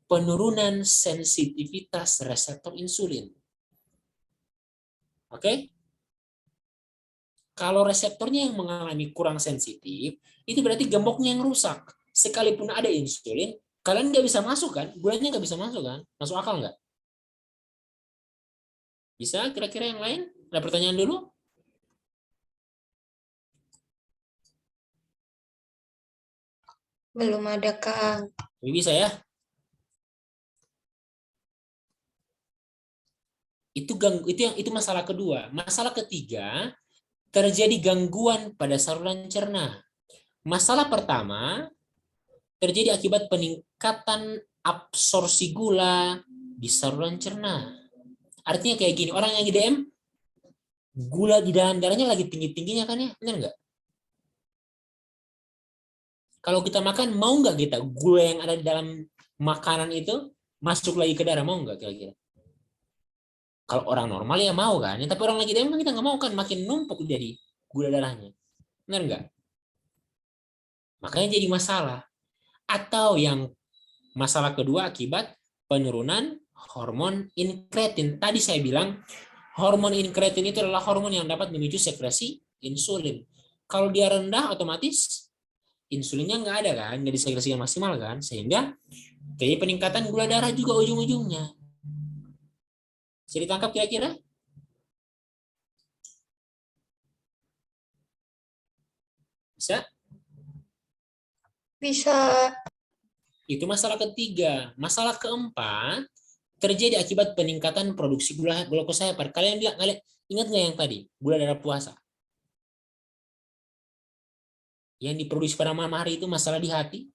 A: penurunan sensitivitas reseptor insulin. Oke? Kalau reseptornya yang mengalami kurang sensitif, itu berarti gemboknya yang rusak. Sekalipun ada insulin, kalian nggak bisa masuk kan? Gulanya nggak bisa masuk kan? Masuk akal nggak? Bisa kira-kira yang lain? Ada pertanyaan dulu?
B: Belum ada, Kang.
A: Bisa ya? Itu masalah kedua. Masalah ketiga, terjadi gangguan pada saluran cerna. Masalah pertama terjadi akibat peningkatan absorpsi gula di saluran cerna. Artinya kayak gini, orang yang IDM gula di dalam darahnya lagi tinggi-tingginya kan ya, benar nggak? Kalau kita makan, mau nggak kita gula yang ada di dalam makanan itu masuk lagi ke darah, mau nggak kira-kira? Kalau orang normal ya mau kan, ya, tapi orang lagi IDM kita nggak mau kan, makin numpuk jadi gula darahnya, benar nggak? Makanya jadi masalah. Atau yang masalah kedua akibat penurunan hormon inkretin. Tadi saya bilang hormon inkretin itu adalah hormon yang dapat memicu sekresi insulin. Kalau dia rendah, otomatis insulinnya nggak ada kan, nggak disekresikan maksimal kan, sehingga terjadi peningkatan gula darah juga ujung-ujungnya. Bisa ditangkap kira-kira? Bisa?
B: Bisa.
A: Itu masalah ketiga. Masalah keempat terjadi akibat peningkatan produksi glukosa hepar. Kalian ingat nggak yang tadi? Gula darah puasa. Yang diproduksi pada malam hari itu masalah di hati.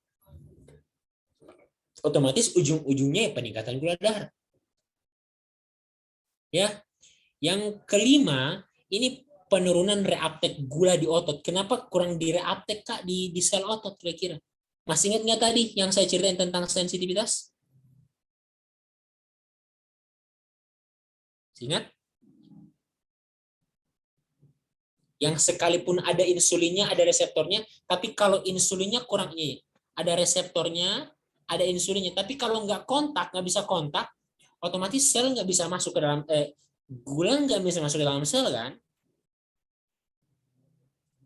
A: Otomatis ujung-ujungnya peningkatan gula darah. Ya. Yang kelima, ini penurunan reuptake gula di otot. Kenapa kurang di reuptake Kak di sel otot kira-kira? Masih ingat nggak tadi yang saya ceritain tentang sensitivitas? Ingat? Yang sekalipun ada insulinnya, ada reseptornya, tapi kalau insulinnya kurang ini, ada reseptornya, ada insulinnya, tapi kalau nggak bisa kontak, otomatis sel nggak bisa masuk ke dalam, gula nggak bisa masuk ke dalam sel kan?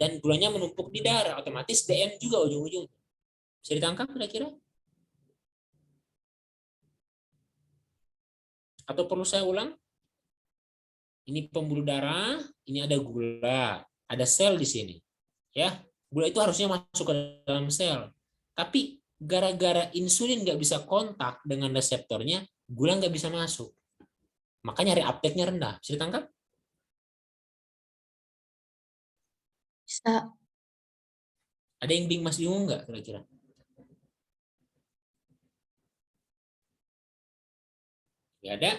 A: Dan gulanya menumpuk di darah, otomatis DM juga ujung-ujung. Bisa ditangkap kira-kira? Atau perlu saya ulang? Ini pembuluh darah, ini ada gula, ada sel di sini. Ya, gula itu harusnya masuk ke dalam sel. Tapi gara-gara insulin nggak bisa kontak dengan reseptornya, gula nggak bisa masuk. Makanya reuptake-nya rendah. Bisa ditangkap?
D: Bisa.
A: Ada yang masih bingung nggak kira-kira? Nggak ada?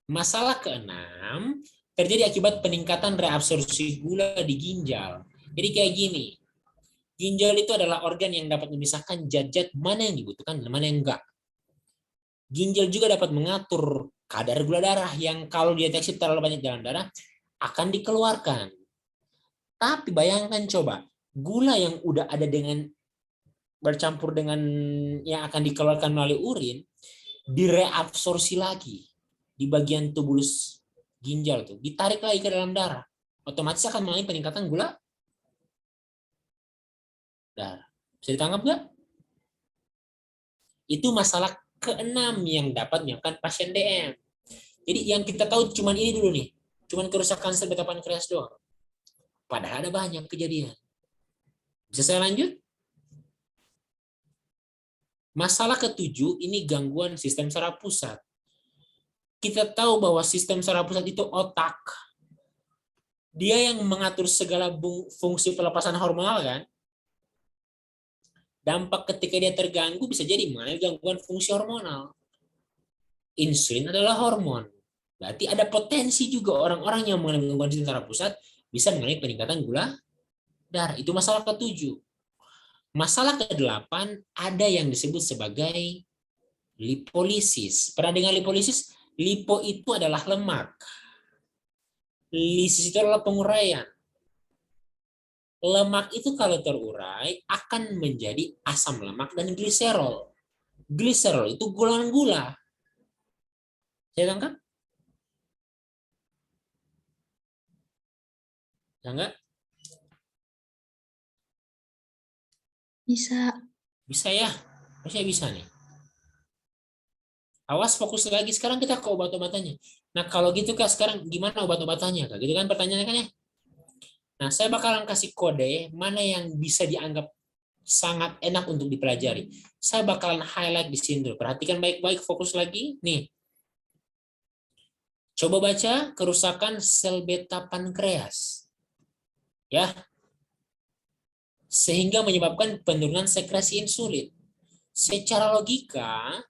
A: Masalah keenam, terjadi akibat peningkatan reabsorpsi gula di ginjal. Jadi kayak gini, ginjal itu adalah organ yang dapat memisahkan zat-zat mana yang dibutuhkan dan mana yang enggak. Ginjal juga dapat mengatur kadar gula darah yang kalau dideteksi terlalu banyak dalam darah akan dikeluarkan. Tapi bayangkan coba, gula yang udah ada dengan bercampur dengan yang akan dikeluarkan melalui urin, direabsorpsi lagi di bagian tubulus ginjal tuh, ditarik lagi ke dalam darah, otomatis akan mengalami peningkatan gula darah. Bisa ditangkap nggak? Itu masalah keenam yang dapat menyebabkan pasien DM. Jadi yang kita tahu cuman ini dulu nih, cuman kerusakan sel beta pankreas doang. Padahal ada banyak kejadian. Bisa saya lanjut? Masalah ketujuh, ini gangguan sistem saraf pusat. Kita tahu bahwa sistem saraf pusat itu otak. Dia yang mengatur segala fungsi pelepasan hormonal kan. Dampak ketika dia terganggu bisa jadi mengalami gangguan fungsi hormonal. Insulin adalah hormon. Berarti ada potensi juga orang-orang yang mengalami gangguan sistem saraf pusat bisa mengalami peningkatan gula darah. Itu masalah ketujuh. Masalah ke-8 ada yang disebut sebagai lipolisis. Pernah dengar lipolisis? Lipo itu adalah lemak. Lisis itu adalah penguraian. Lemak itu kalau terurai akan menjadi asam lemak dan gliserol. Gliserol itu golongan gula. Saya tangkap? Enggak?
D: Bisa.
A: Bisa ya? Harusnya bisa nih. Awas fokus lagi. Sekarang kita ke obat-obatannya. Nah kalau gitu Kak, sekarang gimana obat-obatannya Kak? Gitu kan pertanyaannya kan ya? Nah saya bakalan kasih kode mana yang bisa dianggap sangat enak untuk dipelajari. Saya bakalan highlight di sini dulu. Perhatikan baik-baik, fokus lagi. Nih. Coba baca kerusakan sel beta pankreas. Ya. Sehingga menyebabkan penurunan sekresi insulin. Secara logika,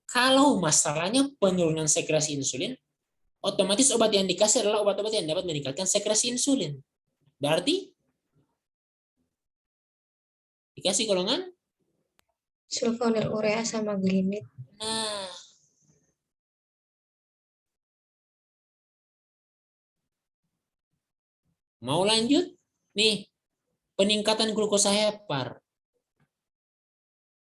A: kalau masalahnya penurunan sekresi insulin, otomatis obat yang dikasih adalah obat-obat yang dapat meningkatkan sekresi insulin. Berarti dikasih golongan
B: sulfonylurea sama glimid.
A: nah. Mau lanjut? Nih, peningkatan glukosa hepar.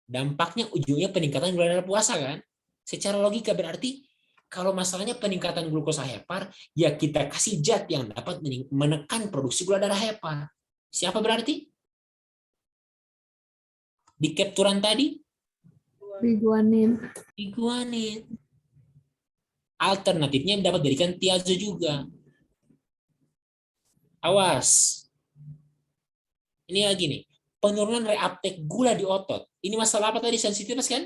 A: Dampaknya ujungnya peningkatan gula darah puasa kan? Secara logika berarti kalau masalahnya peningkatan glukosa hepar, ya kita kasih zat yang dapat menekan produksi gula darah hepar. Siapa berarti? Di capturan tadi?
C: Biguanin.
A: Iguanid. Alternatifnya dapat berikan tiazo juga. Awas. Ini lagi nih. Penurunan reuptake gula di otot. Ini masalah apa tadi? Sensitivitas kan?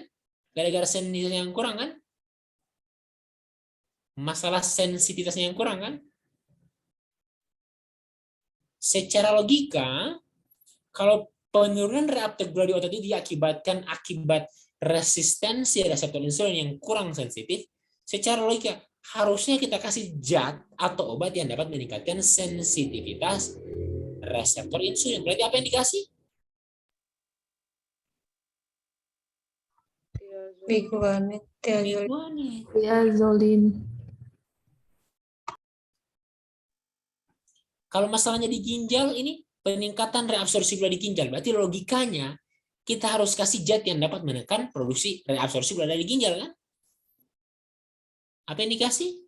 A: Gara-gara sensitivitas yang kurang kan? Masalah sensitivitasnya yang kurang kan? Secara logika, kalau penurunan reuptake gula di otot itu diakibatkan akibat resistensi reseptor insulin yang kurang sensitif, secara logika harusnya kita kasih zat atau obat yang dapat meningkatkan sensitivitas reseptor insulin. Berarti apa yang dikasih?
B: Biguanid, tiazolid.
A: Biguanid.
C: Tiazolin.
A: Kalau masalahnya di ginjal ini peningkatan reabsorpsi gula di ginjal. Berarti logikanya kita harus kasih zat yang dapat menekan produksi reabsorpsi gula dari ginjal kan? Apa yang dikasih?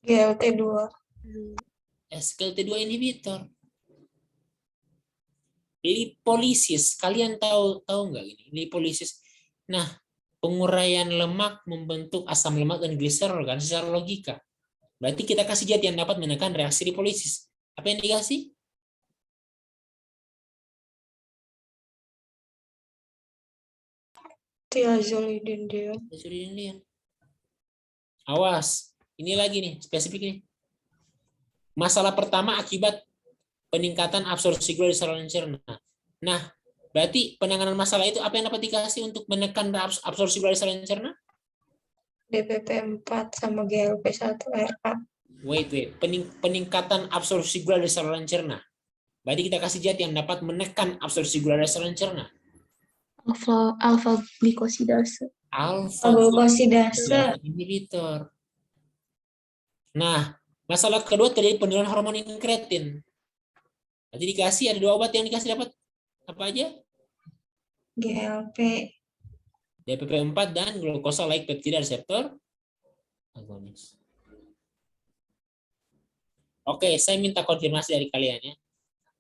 B: GLT2.
A: SGLT2 inhibitor. Lipolisis, kalian tahu nggak ini? Lipolisis. Nah, penguraian lemak membentuk asam lemak dan gliserol kan secara logika. Berarti kita kasih zat yang dapat menekan reaksi lipolisis. Apa yang dikasih?
B: Tiazolidin dia.
A: Awas, ini lagi nih, spesifik nih. Masalah pertama akibat peningkatan absorpsi gula di saluran cerna. Nah, berarti penanganan masalah itu apa yang dapat dikasih untuk menekan absorpsi gula di saluran cerna?
B: DPP-4 sama GLP-1-RA.
A: Wait. Peningkatan absorpsi gula di saluran cerna. Berarti kita kasih zat yang dapat menekan absorpsi gula di saluran cerna.
D: Alpha glikosidase.
A: Alpha
B: Glukosidase.
A: inhibitor. Nah, masalah kedua terjadi penurunan hormon inkretin. Berarti dikasih ada 2 obat yang dikasih dapat apa aja?
B: GLP.
A: DPP-4 dan glukosa like peptide reseptor agonis. Oke, saya minta konfirmasi dari kalian ya.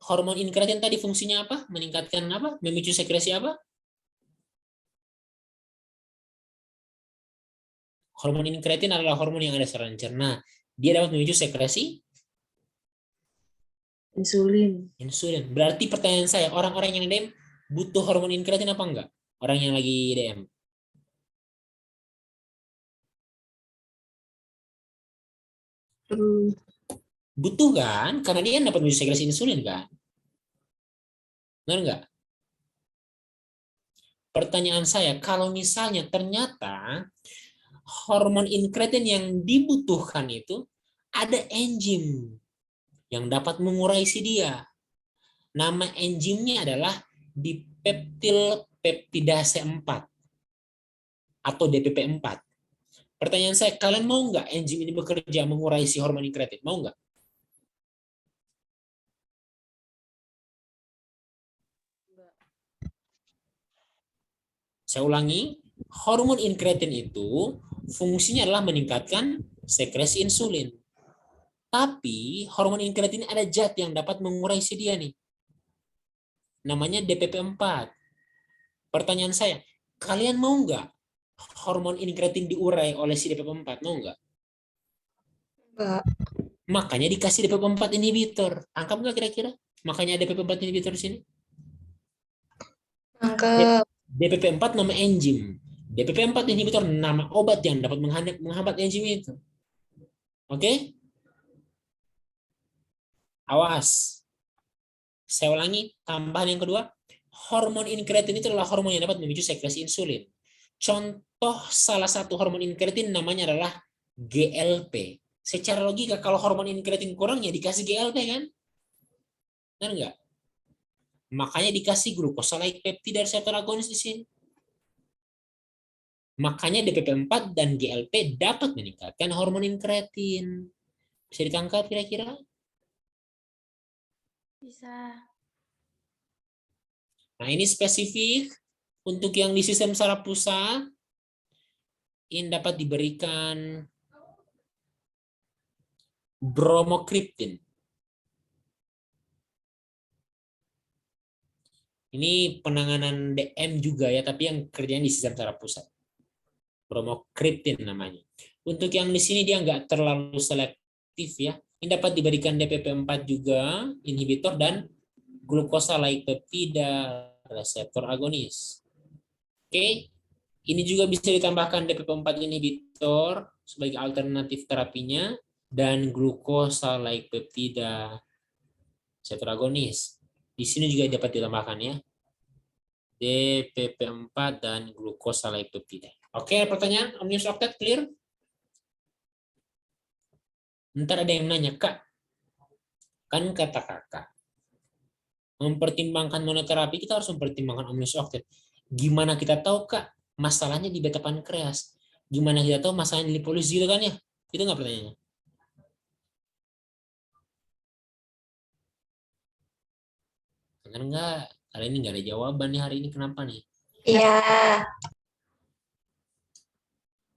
A: Hormon inkretin tadi fungsinya apa? Meningkatkan apa? Memicu sekresi apa? Hormon inkretin adalah hormon yang ada di saluran cerna. Dia dapat memicu sekresi
C: Insulin.
A: insulin. Berarti pertanyaan saya, orang-orang yang dem butuh hormon inkretin apa enggak? Orang yang lagi DM. Butuh kan? Karena dia dapat memicu sekresi insulin kan? Benar nggak? Pertanyaan saya, kalau misalnya ternyata hormon inkretin yang dibutuhkan itu ada enzim yang dapat mengurai si dia. Nama enzimnya adalah dipeptil peptidase 4 atau DPP4. Pertanyaan saya, kalian mau nggak enzim ini bekerja mengurai si hormon inkretin? Mau nggak? Saya ulangi, hormon inkretin itu fungsinya adalah meningkatkan sekresi insulin. Tapi hormon inkretin ada zat yang dapat mengurai si dia nih. Namanya DPP4. Pertanyaan saya, kalian mau nggak hormon inkretin diurai oleh si DPP4? Mau nggak?
B: Enggak.
A: Makanya dikasih DPP4 inhibitor. Angkat nggak kira-kira? Makanya ada DPP4 inhibitor di sini.
B: Nangkep.
A: DPP4 nama enzim. DPP4 inhibitor nama obat yang dapat menghambat enzim itu. Oke? Awas. Saya ulangi, tambahan yang kedua. Hormon inkretin itu adalah hormon yang dapat memicu sekresi insulin. Contoh salah satu hormon inkretin namanya adalah GLP. Secara logika kalau hormon inkretin kurang ya dikasih GLP kan? Benar nggak? Makanya dikasih glucosalike peptide reseptor agonis di sini. Makanya DPP4 dan GLP dapat meningkatkan hormon inkretin. Bisa ditangkap kira-kira?
D: Bisa.
A: Nah, ini spesifik untuk yang di sistem saraf pusat. Ini dapat diberikan bromokriptin. Ini penanganan DM juga ya, tapi yang kerjanya di sistem saraf pusat. Bromokriptin namanya. Untuk yang di sini dia nggak terlalu selektif ya. Ini dapat diberikan DPP4 juga, inhibitor, dan glucosalike peptide reseptor agonis. Oke, ini juga bisa ditambahkan DPP4 inhibitor sebagai alternatif terapinya dan glucosalike peptide reseptor agonis. Di sini juga dapat ditambahkan ya. DPP4 dan glucosalike peptide. Oke, pertanyaan Omnius Octet clear? Ntar ada yang nanya, Kak, kan kata kakak, mempertimbangkan monoterapi kita harus mempertimbangkan Omnius Octet. Gimana kita tahu, Kak, masalahnya di beta pankreas? Gimana kita tahu masalahnya di lipolisis gitu kan ya? Itu nggak pertanyaannya? Benar nggak? Kali ini nggak ada jawaban nih hari ini, kenapa nih?
B: Iya.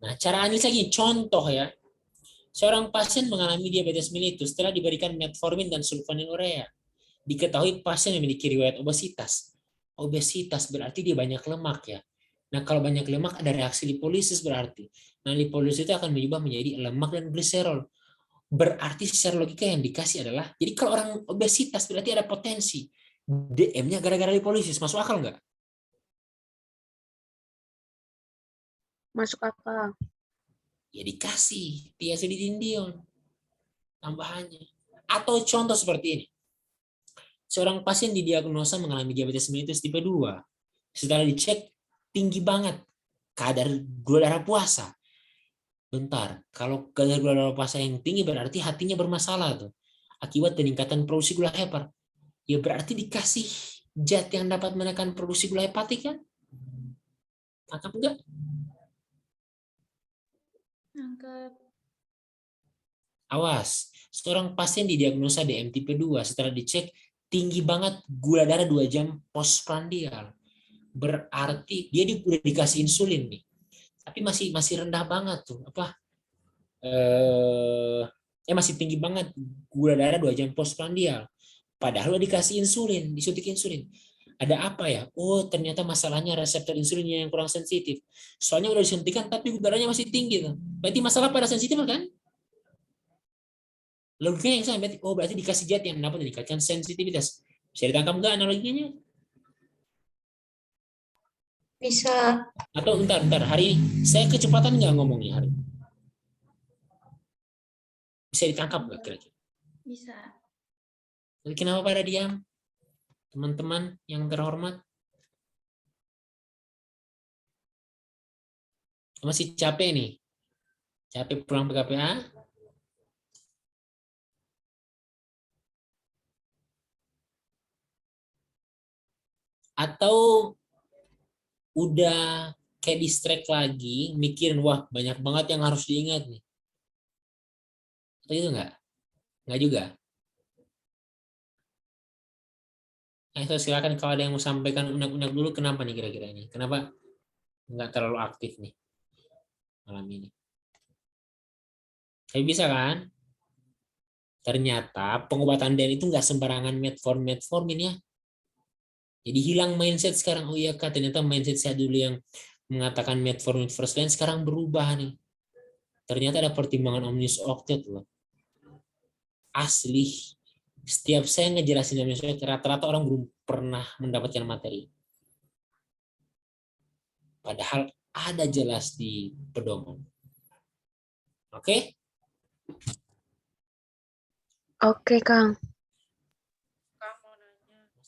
A: Nah, cara analisa gini, contoh ya. Seorang pasien mengalami diabetes mellitus setelah diberikan metformin dan sulfonylurea. Diketahui pasien memiliki riwayat obesitas. Obesitas berarti dia banyak lemak ya. Nah, kalau banyak lemak ada reaksi lipolisis berarti. Nah, lipolisis itu akan berubah menjadi lemak dan gliserol. Berarti secara logika yang dikasih adalah, jadi kalau orang obesitas berarti ada potensi DM-nya gara-gara lipolisis. Masuk akal nggak?
D: Masuk akal.
A: Ya dikasih tiazolidinedion tambahannya. Atau contoh seperti ini. Seorang pasien didiagnosa mengalami diabetes mellitus tipe 2. Setelah dicek tinggi banget kadar gula darah puasa. Bentar, kalau kadar gula darah puasa yang tinggi berarti hatinya bermasalah tuh. Akibat peningkatan produksi gula hepar. Ya berarti dikasih zat yang dapat menekan produksi gula hepatik kan? Tangkap enggak?
D: Nangkep.
A: Awas, seorang pasien didiagnosa DM tipe 2 setelah dicek tinggi banget gula darah 2 jam postprandial. Berarti dia udah dikasih insulin nih. Tapi masih rendah banget tuh. Masih tinggi banget gula darah 2 jam postprandial. Padahal udah dikasih insulin, disuntik insulin. Ada apa ya? Oh, ternyata masalahnya reseptor insulinnya yang kurang sensitif. Soalnya udah disuntikan tapi gula darahnya masih tinggi tuh. Berarti masalah pada sensitif kan? Logikanya yang sama, berarti dikasih zat yang dapat meningkatkan sensitivitas. Bisa ditangkap nggak analoginya?
B: Bisa.
A: Atau bentar, hari ini saya kecepatan nggak ngomongnya hari ini? Bisa ditangkap nggak kira-kira?
D: Bisa.
A: Jadi kenapa pada diam? Teman-teman yang terhormat. Masih capek nih? Capek pulang PKPA? Atau udah kayak distract lagi, mikirin, wah banyak banget yang harus diingat nih. Atau itu enggak? Enggak juga. Nah, so, silakan kalau ada yang mau sampaikan unek-unek dulu, kenapa nih kira-kira ini? Kenapa enggak terlalu aktif nih malam ini? Tapi bisa kan? Ternyata pengobatan DN itu enggak sembarangan metformin ya. Jadi hilang mindset sekarang, oh iya Kak, ternyata mindset saya dulu yang mengatakan metformin first line sekarang berubah nih. Ternyata ada pertimbangan omnibus octet loh. Asli. Setiap saya ngejelasin omnibus octet, rata-rata orang belum pernah mendapatkan materi. Padahal ada jelas di pedoman. Oke?
D: Oke, Kang.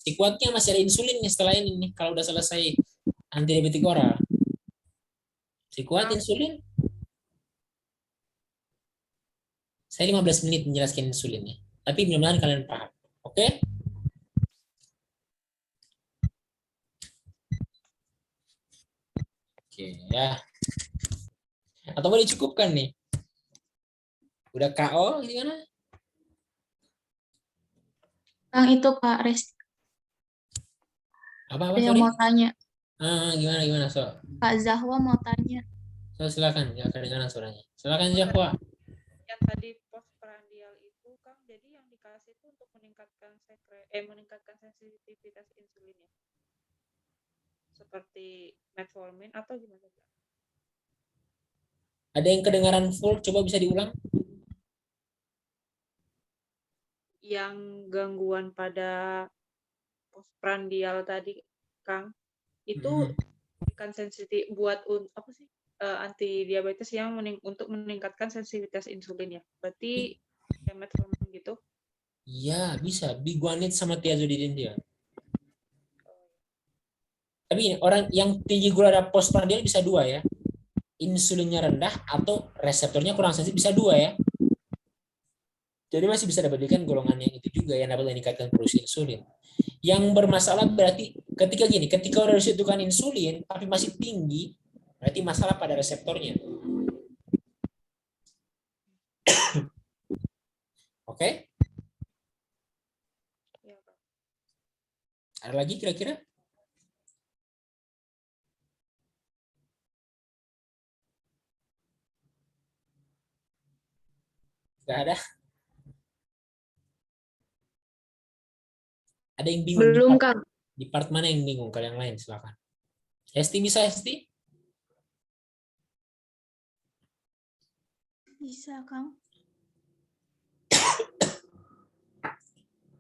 A: Si kuatnya masih ada insulinnya setelah ini nih, kalau udah selesai antidiabetik oral. Si kuat insulin. Saya 15 menit menjelaskan insulinnya. Tapi mudah-mudahan kalian paham. Oke? Oke, ya. Atau mau dicukupkan nih? Udah KO gimana?
D: Kang, itu Kak
A: Apa-apa,
D: ada yang
A: sorry?
D: mau tanya.
A: Gimana, so?
D: Kak Zahwa mau tanya.
A: So, silakan, ya kedengaran suaranya. Silakan Jahwa.
E: Yang tadi postprandial itu Kang, jadi yang dikasih itu untuk meningkatkan sensitivitas insulin ya, seperti metformin atau gimana Kak?
A: Ada yang kedengaran full, coba bisa diulang?
E: Yang gangguan pada postprandial tadi Kang, itu kan sensitif buat apa sih, anti diabetes yang untuk meningkatkan sensitivitas insulin ya, berarti kayak metformin gitu.
A: Iya, bisa. Biguanid sama tiazolidin dia. Tapi ini, orang yang tinggi gula darah postprandial bisa dua ya. Insulinnya rendah atau reseptornya kurang sensitif bisa dua ya. Jadi masih bisa dapatkan golongan yang itu juga yang dapat meningkatkan produksi insulin. Yang bermasalah berarti ketika udah disitukan insulin tapi masih tinggi, berarti masalah pada reseptornya. Oke?
E: Ya, Kak.
A: Ada lagi kira-kira? Gak ada? Ada yang bingung?
D: Belum, Kang.
A: Di part mana yang bingung? Kalau yang lain silakan. Esti bisa Esti?
D: Bisa, Kang.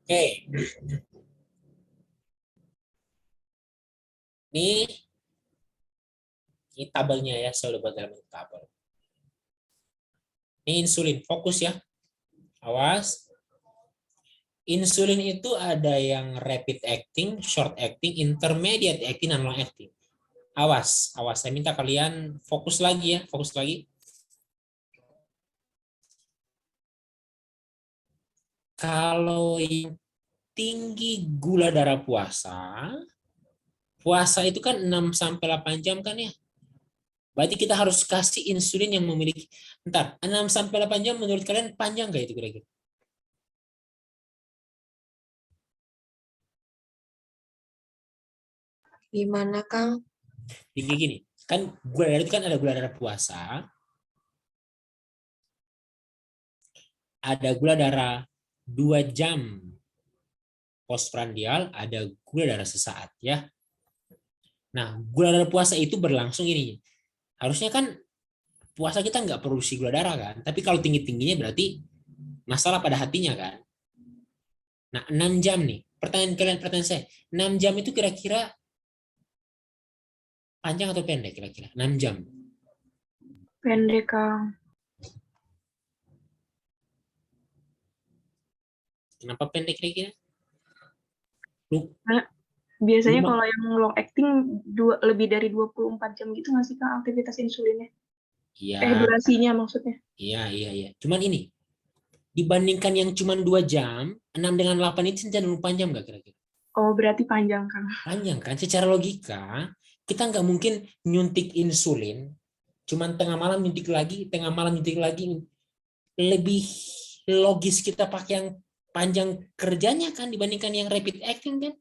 A: Oke. Ini tabelnya ya, saya udah buat dalam tabel. Ini insulin, fokus ya. Awas. Insulin itu ada yang rapid acting, short acting, intermediate acting, dan long acting. Awas. Saya minta kalian fokus lagi ya, fokus lagi. Kalau yang tinggi gula darah puasa itu kan 6-8 jam kan ya. Berarti kita harus kasih insulin yang memiliki, 6-8 jam menurut kalian panjang nggak itu kira-kira?
B: Gimana, Kang?
A: Gini, kan gula darah itu kan ada gula darah puasa, ada gula darah 2 jam postprandial, ada gula darah sesaat ya. Nah, gula darah puasa itu berlangsung ini. Harusnya kan puasa kita nggak produksi gula darah kan, tapi kalau tinggi-tingginya berarti masalah pada hatinya kan. Nah, 6 jam nih. Pertanyaan saya, 6 jam itu kira-kira Panjang atau pendek kira-kira? 6 jam.
D: Pendek, Kang.
A: Kenapa pendek kira-kira? Lu-
D: Biasanya
A: Lima-
D: kalau yang long acting lebih dari 24 jam gitu nggak sih, Kang, aktivitas insulinnya?
A: Iya,
D: Durasinya maksudnya.
A: iya. Cuman ini, dibandingkan yang cuma 2 jam, 6 dengan 8 itu cenderung panjang nggak kira-kira?
D: Oh, berarti panjang, Kang.
A: Panjang kan? Secara logika, kita nggak mungkin nyuntik insulin, cuman tengah malam nyuntik lagi, tengah malam nyuntik lagi. Lebih logis kita pakai yang panjang kerjanya kan dibandingkan yang rapid acting kan?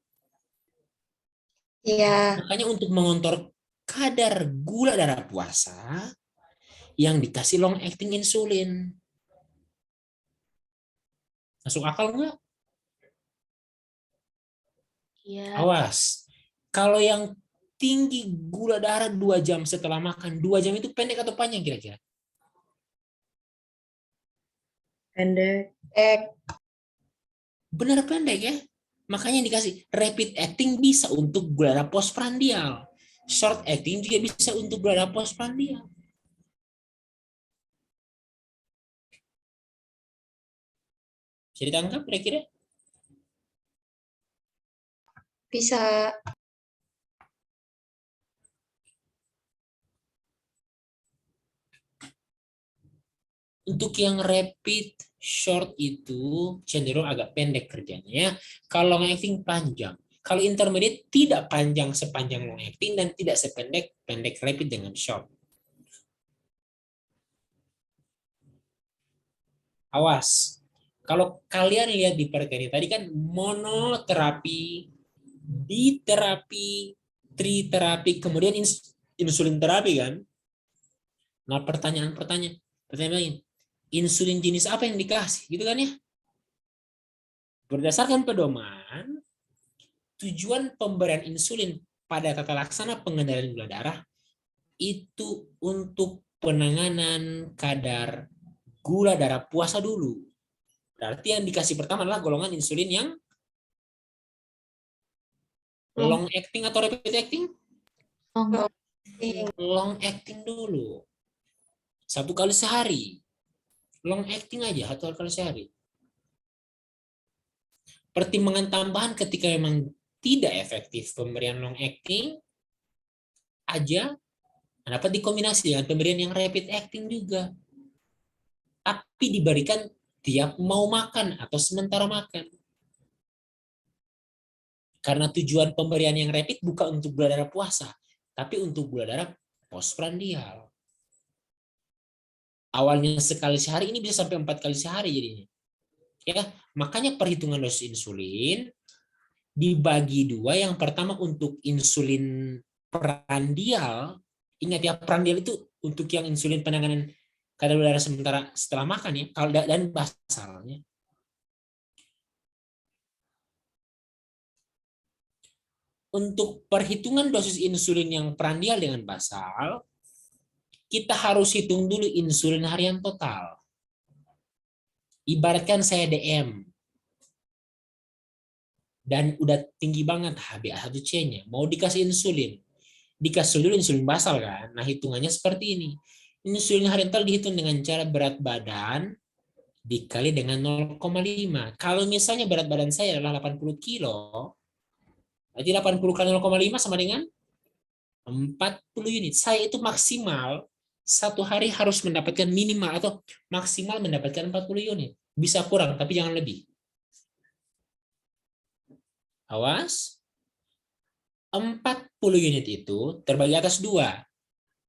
B: Iya,
A: Makanya untuk mengontrol kadar gula darah puasa yang dikasih long acting insulin. Masuk akal nggak?
D: Iya.
A: Awas. Kalau yang tinggi gula darah 2 jam setelah makan, 2 jam itu pendek atau panjang kira-kira?
D: Pendek.
A: Benar pendek ya. Makanya dikasih rapid acting bisa untuk gula darah postprandial. Short acting juga bisa untuk gula darah postprandial. Bisa ditangkap kira-kira?
B: bisa.
A: Untuk yang rapid short itu cenderung agak pendek kerjanya ya. Kalau long acting panjang. Kalau intermediate tidak panjang sepanjang long acting dan tidak sependek pendek rapid dengan short. Awas. Kalau kalian lihat di perkara tadi kan monoterapi, diterapi, triterapi, kemudian insulin terapi kan. Nah pertanyaan lain, insulin jenis apa yang dikasih gitu kan ya? Berdasarkan pedoman, tujuan pemberian insulin pada tata laksana pengendalian gula darah itu untuk penanganan kadar gula darah puasa dulu. Berarti yang dikasih pertama adalah golongan insulin yang long acting atau rapid acting? Long acting dulu. 1 kali sehari. Long acting aja 1 kali sehari. Pertimbangan tambahan ketika memang tidak efektif pemberian long acting aja dapat dikombinasi dengan pemberian yang rapid acting juga. Tapi diberikan tiap mau makan atau sementara makan. Karena tujuan pemberian yang rapid bukan untuk gula darah puasa, tapi untuk gula darah postprandial. Awalnya sekali sehari, ini bisa sampai 4 kali sehari jadinya. Ya, makanya perhitungan dosis insulin dibagi 2. Yang pertama untuk insulin prandial. Ingat ya, prandial itu untuk yang insulin penanganan kadar gula darah sementara setelah makan ya, dan basalnya. Untuk perhitungan dosis insulin yang prandial dengan basal, kita harus hitung dulu insulin harian total. Ibaratkan saya DM dan udah tinggi banget HbA1c-nya, mau dikasih insulin. Dikasih dulu insulin basal kan. Nah, hitungannya seperti ini. Insulin harian total dihitung dengan cara berat badan dikali dengan 0,5. Kalau misalnya berat badan saya adalah 80 kilo, berarti 80 kali 0,5 sama dengan 40 unit. Saya itu maksimal 1 hari harus mendapatkan minimal atau maksimal mendapatkan 40 unit. Bisa kurang, tapi jangan lebih. Awas. 40 unit itu terbagi atas 2.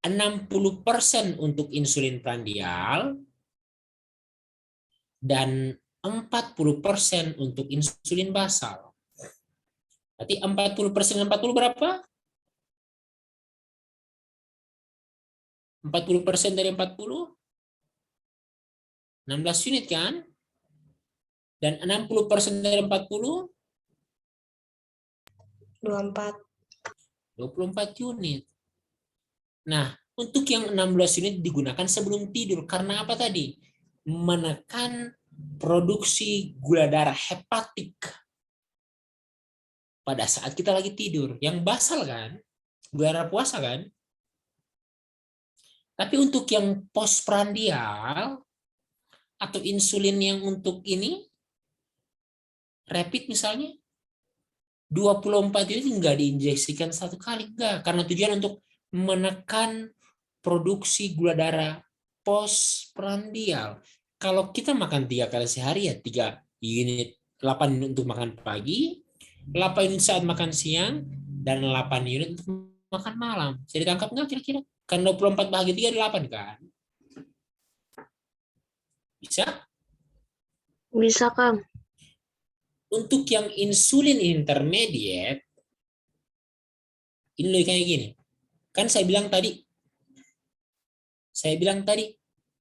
A: 60% untuk insulin prandial dan 40% untuk insulin basal. Berarti 40% dan 40 berapa? 40% dari 40? 16 unit kan? Dan 60% dari 40?
B: 24.
A: 24 unit. Nah, untuk yang 16 unit digunakan sebelum tidur. Karena apa tadi? Menekan produksi gula darah hepatik pada saat kita lagi tidur. Yang basal kan? gula darah puasa kan. Tapi untuk yang postprandial atau insulin yang untuk ini rapid misalnya 24 unit nggak diinjeksikan satu kali, enggak, karena tujuan untuk menekan produksi gula darah postprandial. Kalau kita makan 3 kali sehari ya 3 unit, 8 unit untuk makan pagi, 8 unit saat makan siang, dan 8 unit untuk makan malam. Bisa ditangkap nggak kira-kira? Kan 24 bahagi 3 8 kan? Bisa?
F: Bisa, Kang.
A: Untuk yang insulin intermediate, ini kayak gini. Kan saya bilang tadi,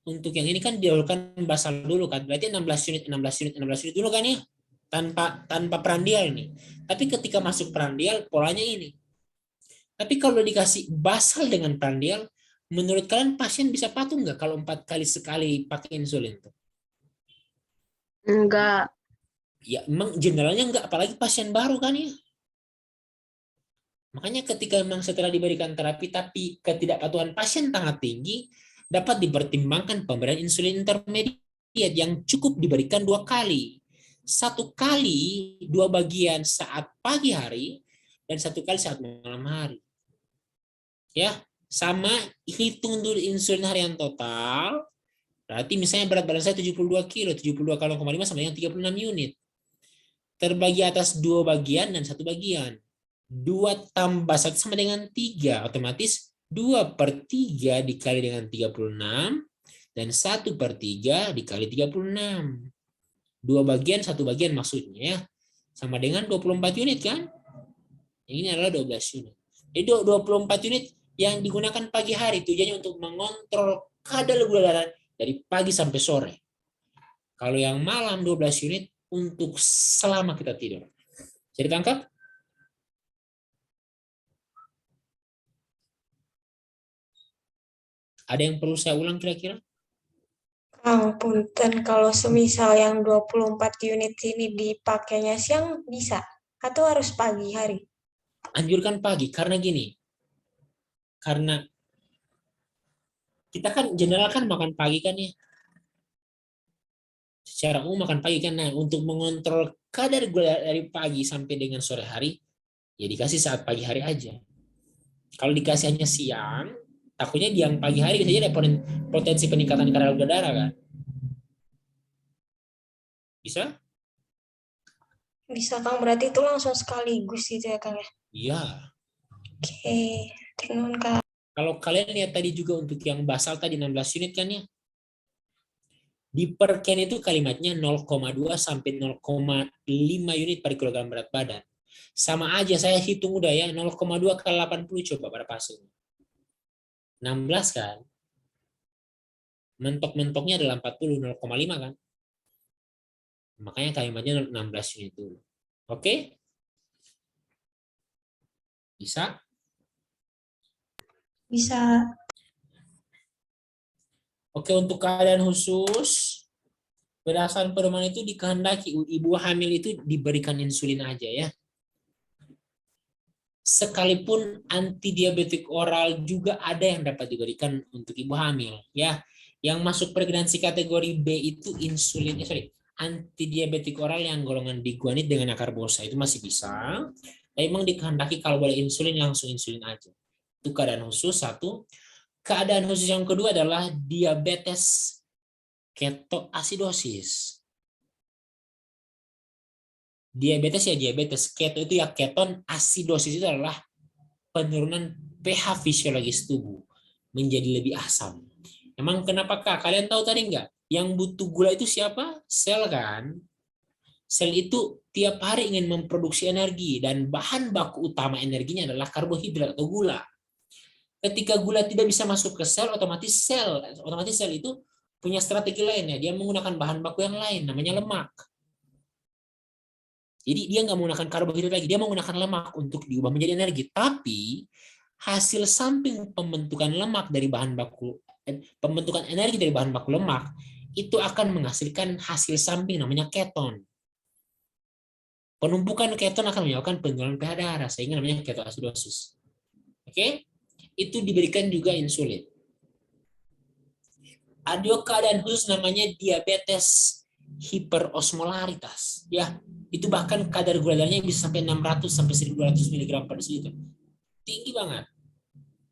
A: untuk yang ini kan didahulukan basal dulu kan, berarti 16 unit dulu kan ya, tanpa prandial nih. Tapi ketika masuk prandial, polanya ini. Tapi kalau dikasih basal dengan prandial, menurut kalian pasien bisa patuh nggak kalau 4 kali sekali pakai insulin tuh?
F: Enggak.
A: Ya emang generalnya enggak, apalagi pasien baru kan ya. Makanya ketika memang setelah diberikan terapi tapi ketidakpatuhan pasien sangat tinggi, dapat dipertimbangkan pemberian insulin intermediate yang cukup diberikan 2 kali. 1 kali 2 bagian saat pagi hari dan 1 kali saat malam hari. Ya, sama hitung dulu insulin harian total. Berarti misalnya berat badan saya 72 kilo, 72,5 sama dengan 36 unit. Terbagi atas 2 bagian dan 1 bagian. 2 tambah 1 sama dengan 3. Otomatis 2/3 dikali dengan 36. Dan 1/3 dikali 36. 2 bagian, 1 bagian maksudnya ya. Sama dengan 24 unit kan? Ini adalah 12 unit. Jadi 24 unit yang digunakan pagi hari tujuannya untuk mengontrol kadar gula darah dari pagi sampai sore. Kalau yang malam 12 unit untuk selama kita tidur. Jadi tangkap? Ada yang perlu saya ulang kira-kira?
B: Kang, punten, kalau semisal yang 24 unit ini dipakainya siang bisa? Atau harus pagi hari?
A: Anjurkan pagi, karena gini. Karena kita kan general kan makan pagi kan ya. Secara umum makan pagi kan. Nah, untuk mengontrol kadar gula dari pagi sampai dengan sore hari, ya dikasih saat pagi hari aja. Kalau dikasih hanya siang, takutnya di yang pagi hari bisa jadi ada potensi peningkatan kadar gula darah kan. Bisa?
B: Bisa, Kang. Berarti itu langsung sekaligus gitu ya, Kang ya?
A: Iya.
B: Oke, terus Kang.
A: Kalau kalian lihat tadi juga untuk yang basal tadi 16 unit kan ya. Di perken itu kalimatnya 0,2 sampai 0,5 unit per kilogram berat badan. Sama aja saya hitung udah ya, 0,2 kali 80 coba pada pasien. 16 kan? Mentok-mentoknya adalah 40, 0,5 kan? Makanya kalimatnya 16 unit dulu. Oke? Bisa?
B: Bisa.
A: Oke, untuk keadaan khusus, berdasarkan pedoman itu dikehendaki ibu hamil itu diberikan insulin aja ya. Sekalipun antidiabetik oral juga ada yang dapat diberikan untuk ibu hamil ya. Yang masuk pregnancy kategori B itu insulin, antidiabetik oral yang golongan diguanid dengan akarbosa itu masih bisa. Tapi memang dikehendaki kalau boleh insulin langsung insulin aja. Itu keadaan khusus satu. Keadaan khusus yang kedua adalah diabetes ketoasidosis. Diabetes ya diabetes, keto itu ya keton, asidosis itu adalah penurunan pH fisiologis tubuh menjadi lebih asam. Emang kenapakah? Kalian tahu tadi nggak? Yang butuh gula itu siapa? Sel kan? Sel itu tiap hari ingin memproduksi energi dan bahan baku utama energinya adalah karbohidrat atau gula. Ketika gula tidak bisa masuk ke sel, otomatis sel itu punya strategi lainnya. Dia menggunakan bahan baku yang lain, namanya lemak. Jadi dia nggak menggunakan karbohidrat lagi, dia menggunakan lemak untuk diubah menjadi energi. Tapi hasil samping pembentukan lemak dari bahan baku, pembentukan energi dari bahan baku lemak, itu akan menghasilkan hasil samping namanya keton. Penumpukan keton akan menyebabkan penurunan pH darah, sehingga namanya ketoasidosis. Oke, itu diberikan juga insulin. Ada keadaan khusus namanya diabetes hiperosmolaritas. Ya, itu bahkan kadar gula darahnya bisa sampai 600 sampai 1200 mg per desiliter. Tinggi banget.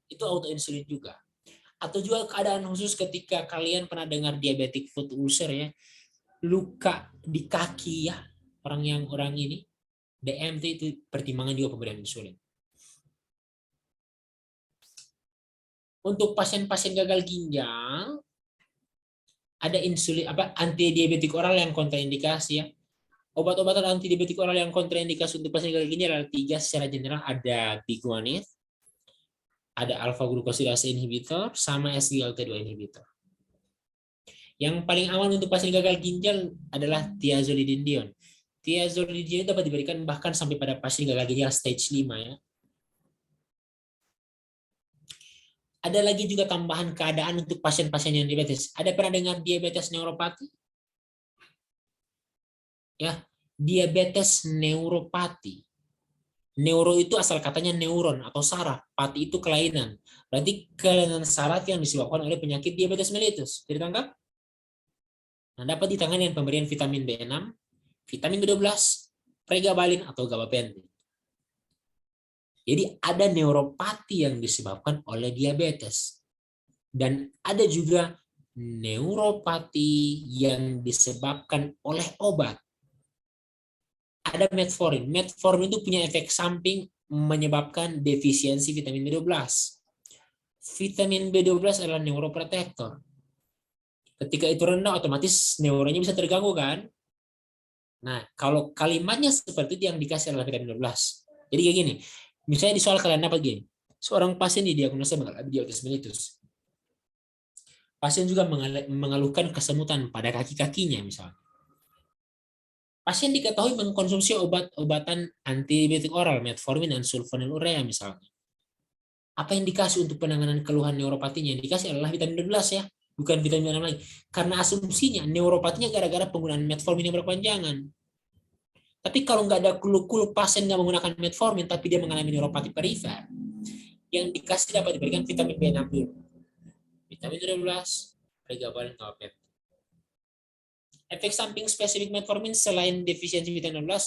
A: Itu autoinsulin juga. Atau juga keadaan khusus ketika kalian pernah dengar diabetic foot ulcer ya, luka di kaki ya, orang ini DMT itu pertimbangan juga pemberian insulin. Untuk pasien-pasien gagal ginjal ada insulin antidiabetik oral yang kontraindikasi ya. Obat-obatan antidiabetik oral yang kontraindikasi untuk pasien gagal ginjal ada 3 secara general, ada biguanide, ada alpha glucosidase inhibitor, sama SGLT2 inhibitor. Yang paling aman untuk pasien gagal ginjal adalah thiazolidinedion. Thiazolidinedion dapat diberikan bahkan sampai pada pasien gagal ginjal stage 5 ya. Ada lagi juga tambahan keadaan untuk pasien-pasien yang diabetes. Ada pernah dengar diabetes neuropati? Ya, diabetes neuropati. Neuro itu asal katanya neuron atau saraf. Pati itu kelainan. Berarti kelainan saraf yang disebabkan oleh penyakit diabetes mellitus. Ditangkap? Nah, dapat ditangani dengan pemberian vitamin B6, vitamin B12, pregabalin atau gabapentin. Jadi ada neuropati yang disebabkan oleh diabetes. Dan ada juga neuropati yang disebabkan oleh obat. Ada metformin. Metformin itu punya efek samping menyebabkan defisiensi vitamin B12. Vitamin B12 adalah neuroprotektor. Ketika itu rendah, otomatis neuronnya bisa terganggu kan? Nah, kalau kalimatnya seperti itu yang dikasih adalah vitamin B12. Jadi kayak gini, misalnya di soal kalian dapat gini, seorang pasien didiagnosa mengalami diabetes mellitus. Pasien juga mengeluhkan kesemutan pada kaki-kakinya misalnya. Pasien diketahui mengkonsumsi obat-obatan antidiabetik oral, metformin dan sulfonylurea misalnya. Apa yang dikasih untuk penanganan keluhan neuropatinya? Yang dikasih adalah vitamin B12 ya, bukan vitamin B6 lagi. Karena asumsinya neuropatinya gara-gara penggunaan metformin yang berkepanjangan. Tapi kalau nggak ada clue pasien nggak menggunakan metformin, tapi dia mengalami neuropati perifer, yang dikasih dapat diberikan vitamin B6 dulu. Vitamin B12, pregabalin, gabapentin. Efek samping spesifik metformin selain defisiensi vitamin B12,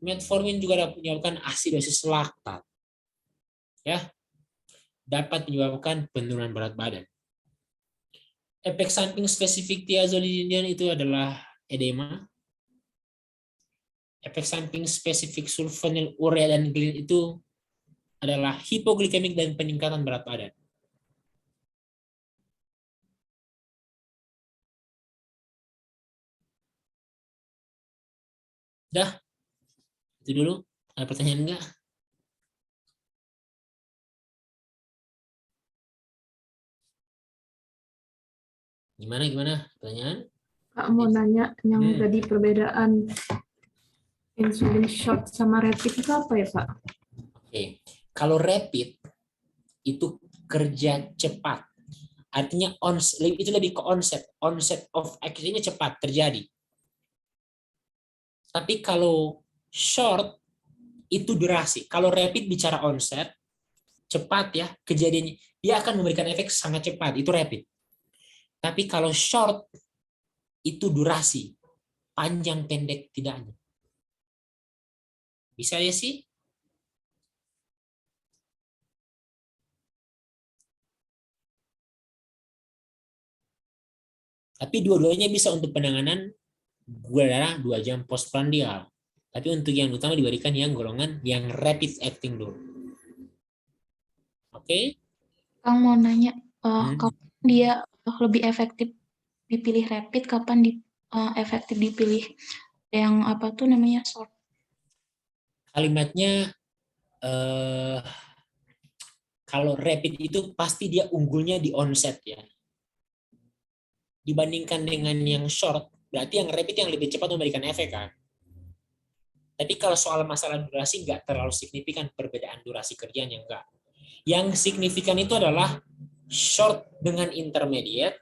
A: metformin juga dapat menyebabkan asidosis laktat. Ya, dapat menyebabkan penurunan berat badan. Efek samping spesifik thiazolidinedion itu adalah edema. Efek samping spesifik sulfonylurea dan glin itu adalah hipoglikemik dan peningkatan berat badan. Dah, itu dulu. Ada pertanyaan enggak? Gimana? Pertanyaan?
D: Kak mau nanya yang tadi perbedaan insulin short sama rapid itu apa ya, Pak?
A: Oke. Kalau rapid itu kerja cepat. Artinya itu lebih ke onset of action-nya cepat terjadi. Tapi kalau short itu durasi. Kalau rapid bicara onset, cepat ya kejadiannya, dia akan memberikan efek sangat cepat, itu rapid. Tapi kalau short itu durasi, panjang pendek tidaknya. Bisa ya sih? Tapi dua-duanya bisa untuk penanganan gula darah 2 jam postprandial. Tapi untuk yang utama diberikan yang golongan yang rapid acting dulu. Oke?
F: Kang mau nanya, kapan dia lebih efektif dipilih rapid, kapan efektif dipilih yang apa tuh namanya short?
A: Kalimatnya kalau rapid itu pasti dia unggulnya di onset ya. Dibandingkan dengan yang short, berarti yang rapid yang lebih cepat memberikan efek kan. Tapi kalau soal masalah durasi nggak terlalu signifikan perbedaan durasi kerjanya, enggak. Yang signifikan itu adalah short dengan intermediate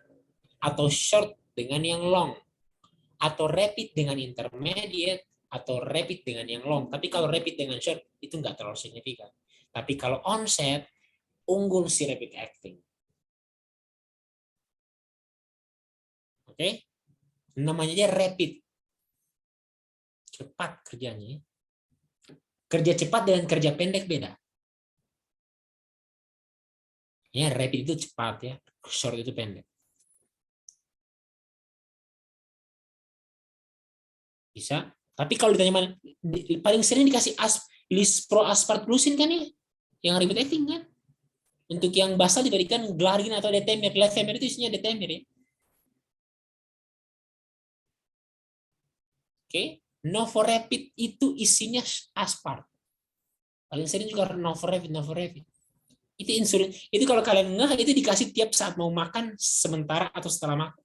A: atau short dengan yang long, atau rapid dengan intermediate atau rapid dengan yang long. Tapi kalau rapid dengan short itu nggak terlalu signifikan. Tapi kalau onset unggul si rapid acting. Oke? Namanya aja rapid. Cepat kerjanya. Kerja cepat dengan kerja pendek beda. Ya, rapid itu cepat ya, short itu pendek. Bisa. Tapi kalau ditanya mana, paling sering dikasih lispro aspartlusin kan ya, yang rapid acting kan. Untuk yang basal diberikan glargin atau detemir. Levemir itu isinya detemir ya. Oke, Novorapid itu isinya aspart. Paling sering juga Novorapid. Itu insulin. Itu kalau kalian ngeh itu dikasih tiap saat mau makan sementara atau setelah makan.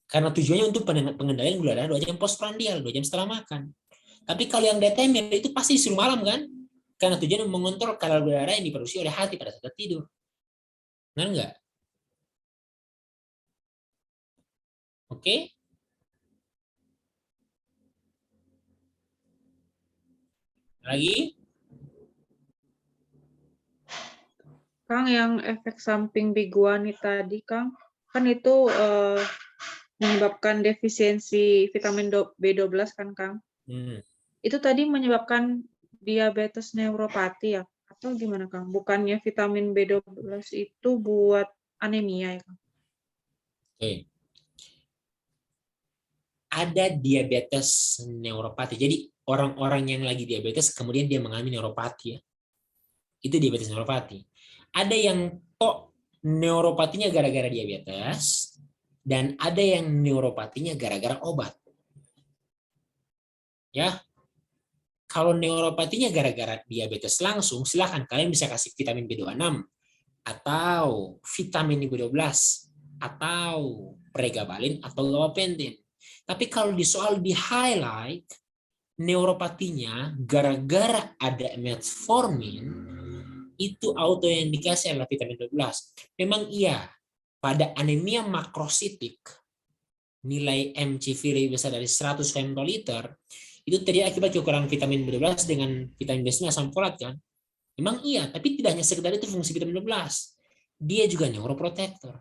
A: Karena tujuannya untuk pengendalian gula darah 2 jam postprandial, 2 jam setelah makan. Tapi kalau yang detemir itu pasti disuruh malam kan? Karena tujuannya mengontrol kadar gula darah yang diproduksi oleh hati pada saat tidur. Benar nggak? Oke? Lagi?
E: Kang, yang efek samping biguanit tadi, Kang, kan itu menyebabkan defisiensi vitamin B12 kan, Kang? Itu tadi menyebabkan diabetes neuropati ya? Atau gimana, Kang? Bukannya vitamin B12 itu buat anemia ya, Kang?
A: Oke. Ada diabetes neuropati. Jadi orang-orang yang lagi diabetes kemudian dia mengalami neuropati ya. Itu diabetes neuropati. Ada yang neuropatinya gara-gara diabetes dan ada yang neuropatinya gara-gara obat. Ya. Kalau neuropatinya gara-gara diabetes langsung, silahkan kalian bisa kasih vitamin B26 atau vitamin B12 atau pregabalin atau gabapentin. Tapi kalau di soal di highlight neuropatinya gara-gara ada metformin, itu autoindikasi adalah vitamin B12. Memang iya, pada anemia makrositik nilai MCV lebih besar dari 100 femtoliter itu terjadi akibat kekurangan vitamin B12 dengan vitamin B9 asam folat kan. Memang iya, tapi tidak hanya sekedar itu fungsi vitamin B12. Dia juga neuroprotektor.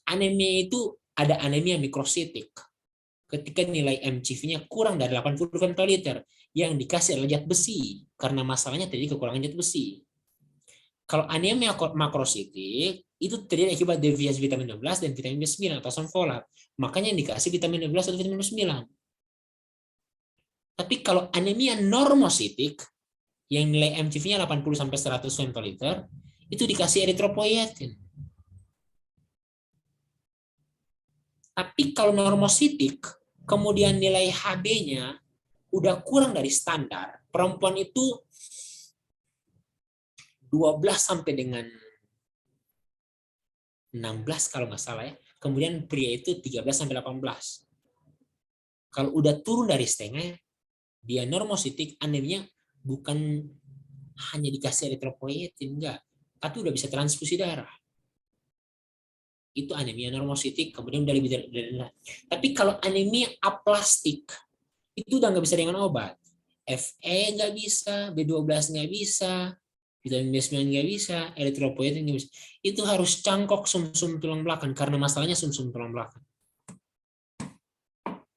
A: Anemia itu ada anemia mikrositik. Ketika nilai MCV-nya kurang dari 80 femtoliter, yang dikasih adalah zat besi karena masalahnya terjadi kekurangan zat besi. Kalau anemia makrositik itu terjadi akibat deviasi vitamin B12 dan vitamin B9 atau asam folat. Makanya yang dikasih vitamin B12 atau vitamin B9. Tapi kalau anemia normositik yang nilai MCV-nya 80 sampai 100 femtoliter itu dikasih eritropoietin. Tapi kalau normositik kemudian nilai HB-nya udah kurang dari standar, perempuan itu 12 sampai dengan 16 kalau nggak salah ya. Kemudian pria itu 13 sampai 18. Kalau udah turun dari setengah, dia normositik, anemia bukan hanya dikasih eritropoietin, enggak, tapi udah bisa transfusi darah. Itu anemia normositik, kemudian udah lebih dari. Tapi kalau anemia aplastik, itu udah nggak bisa dengan obat. Fe nggak bisa, B12 nggak bisa, vitamin B9 nggak bisa, eritropoietin nggak bisa. Itu harus cangkok sumsum tulang belakang karena masalahnya sumsum tulang belakang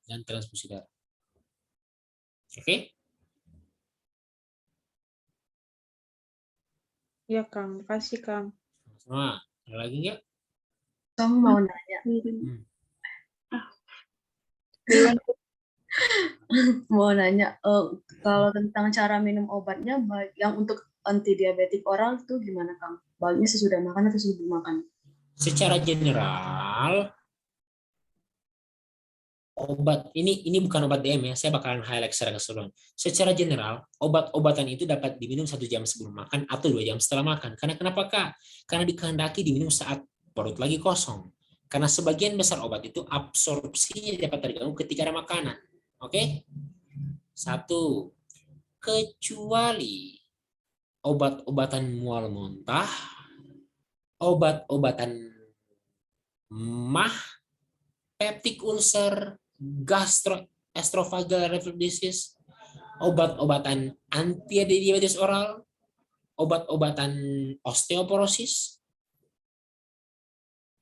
A: dan transfusi darah. Oke?
E: Ya, Kang. Makasih, Kang.
A: Sama. Ada lagi nggak?
C: Kamu mau nanya?
G: Mau nanya, kalau tentang cara minum obatnya, yang untuk antidiabetik oral itu gimana, Kang? Baiknya sesudah makan atau sebelum makan?
A: Secara general, obat ini bukan obat DM ya, saya bakalan highlight secara keseluruhan. Secara general, obat-obatan itu dapat diminum 1 jam sebelum makan atau 2 jam setelah makan. Karena kenapa, Kak? Karena dikehendaki diminum saat perut lagi kosong. Karena sebagian besar obat itu absorpsinya dapat terganggu ketika ada makanan. Oke? 1. Kecuali obat-obatan mual muntah, obat-obatan mah, peptic ulcer, gastroesophageal reflux disease, obat-obatan anti-diabetes oral, obat-obatan osteoporosis,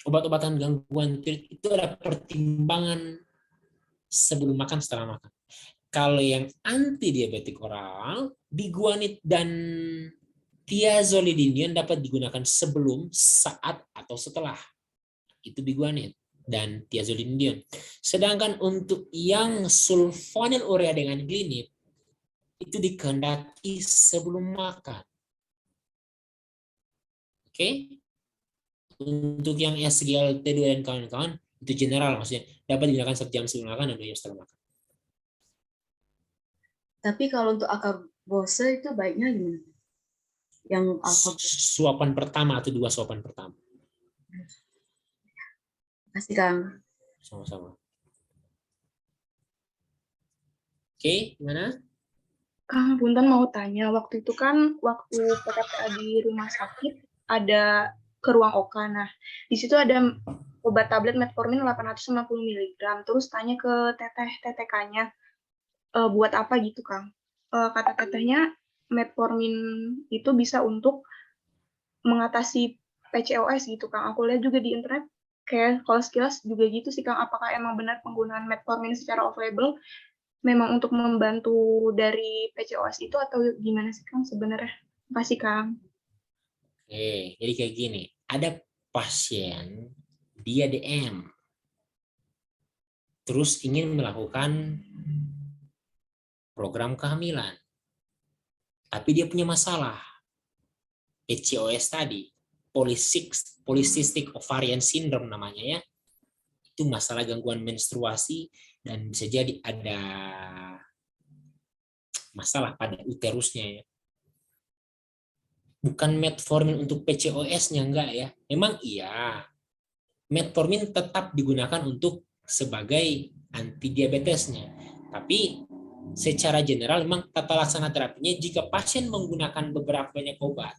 A: obat-obatan gangguan tiroid, itu ada pertimbangan sebelum makan, setelah makan. Kalau yang anti-diabetik oral, biguanid dan thiazolidinium dapat digunakan sebelum, saat, atau setelah. Itu biguanid dan thiazolidinium. Sedangkan untuk yang sulfonylurea dengan glinip, itu dikehendaki sebelum makan. Oke? Untuk yang SGLT2 dan kawan-kawan, itu general, maksudnya dapat digunakan 1 jam sebelum makan dan 2 jam setelah makan.
G: Tapi kalau untuk akarbose itu baiknya gimana? Yang alfa.
A: Suapan pertama atau 2 suapan pertama.
G: Kasih Kang.
A: Sama-sama. Oke, gimana?
H: Kang, punten mau tanya, waktu itu kan waktu PKPA di rumah sakit ada ke ruang OK. Nah, di situ ada obat tablet metformin 850 mg. Terus tanya ke TTK-nya, buat apa gitu, Kang? Kata tetehnya, metformin itu bisa untuk mengatasi PCOS gitu, Kang. Aku lihat juga di internet, kayak kalau sekilas juga gitu sih, Kang. Apakah emang benar penggunaan metformin secara off-label memang untuk membantu dari PCOS itu atau gimana sih, Kang, sebenarnya? Makasih, Kang.
A: Oke, jadi kayak gini. Ada pasien, dia DM. Terus ingin melakukan program kehamilan. Tapi dia punya masalah. PCOS tadi. Polycystic Ovarian Syndrome namanya ya. Itu masalah gangguan menstruasi dan bisa jadi ada masalah pada uterusnya ya. Bukan metformin untuk PCOS-nya, enggak ya. Memang iya. Metformin tetap digunakan untuk sebagai antidiabetesnya. Tapi secara general memang tata laksana terapinya jika pasien menggunakan beberapa banyak obat.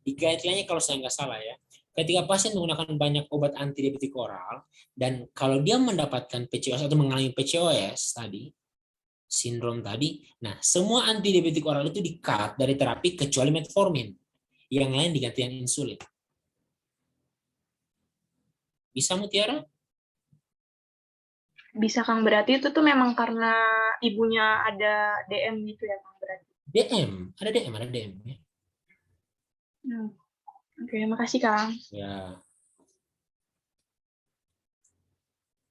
A: Di guideline-nya kalau saya nggak salah ya, ketika pasien menggunakan banyak obat antidiabetik oral dan kalau dia mendapatkan PCOS atau mengalami PCOS tadi, sindrom tadi, nah semua antidiabetik oral itu di-cut dari terapi kecuali metformin. Yang lain digantikan insulin. Bisa, Mutiara?
H: Bisa, Kang. Berarti itu tuh memang karena ibunya ada DM gitu ya, Kang, berarti?
A: Ada DM ya.
H: Oke, makasih, Kang.
A: Ya.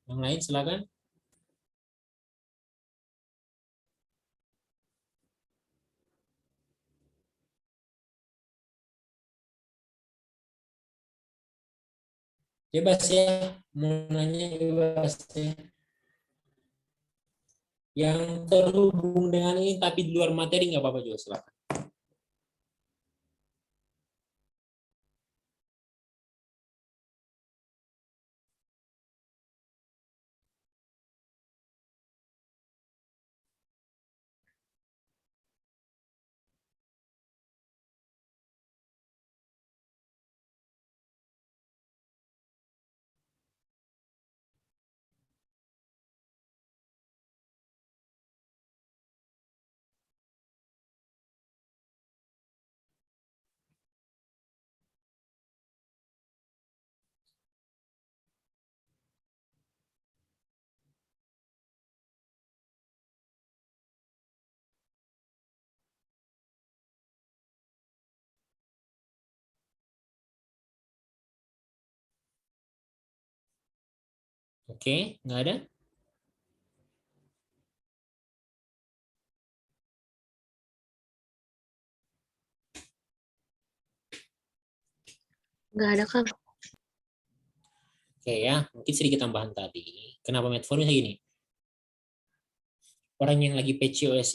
A: Yang lain silakan. Bebas ya, mau nanya bebas ya. Yang terhubung dengan ini tapi di luar materi nggak apa-apa juga, silakan. Oke, nggak ada?
H: Nggak ada, Kang.
A: Oke ya, mungkin sedikit tambahan tadi. Kenapa metformin kayak gini? Orang yang lagi PCOS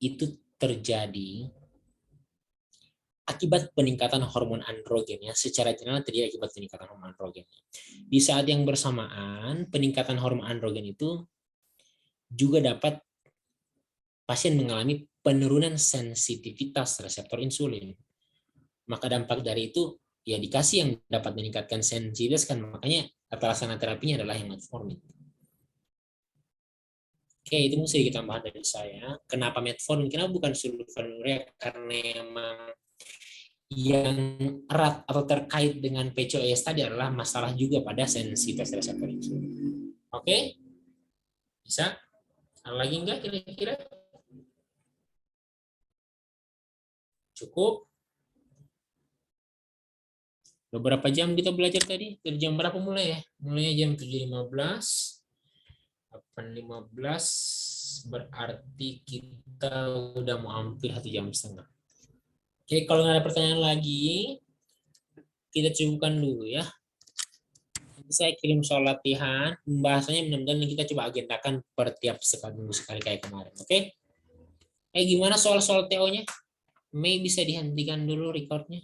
A: itu terjadi akibat peningkatan hormon androgennya. Secara general terjadi akibat peningkatan hormon androgennya. Di saat yang bersamaan, peningkatan hormon androgen itu juga dapat pasien mengalami penurunan sensitivitas reseptor insulin. Maka dampak dari itu ya dikasih yang dapat meningkatkan sensitivitas kan, makanya tata laksana terapinya adalah yang metformin. Oke, itu mesti kita bahas dari saya. Kenapa metformin? Kenapa bukan sulfonylurea? Karena emang yang erat atau terkait dengan PCOS tadi adalah masalah juga pada sensitivitas reseptor insulin. Oke? Bisa? Ada lagi enggak kira-kira? Cukup? Beberapa jam kita belajar tadi? Dari jam berapa mulai ya? Mulainya jam 7.15. 8.15 berarti kita udah mau hampir 1,5 jam. Oke, kalau nggak ada pertanyaan lagi, kita cukupkan dulu ya. Nanti saya kirim soal latihan, pembahasannya mudah-mudahan kita coba agendakan per tiap minggu sekali kayak kemarin. Oke? Gimana soal-soal TO-nya? Mei bisa dihentikan dulu recordnya.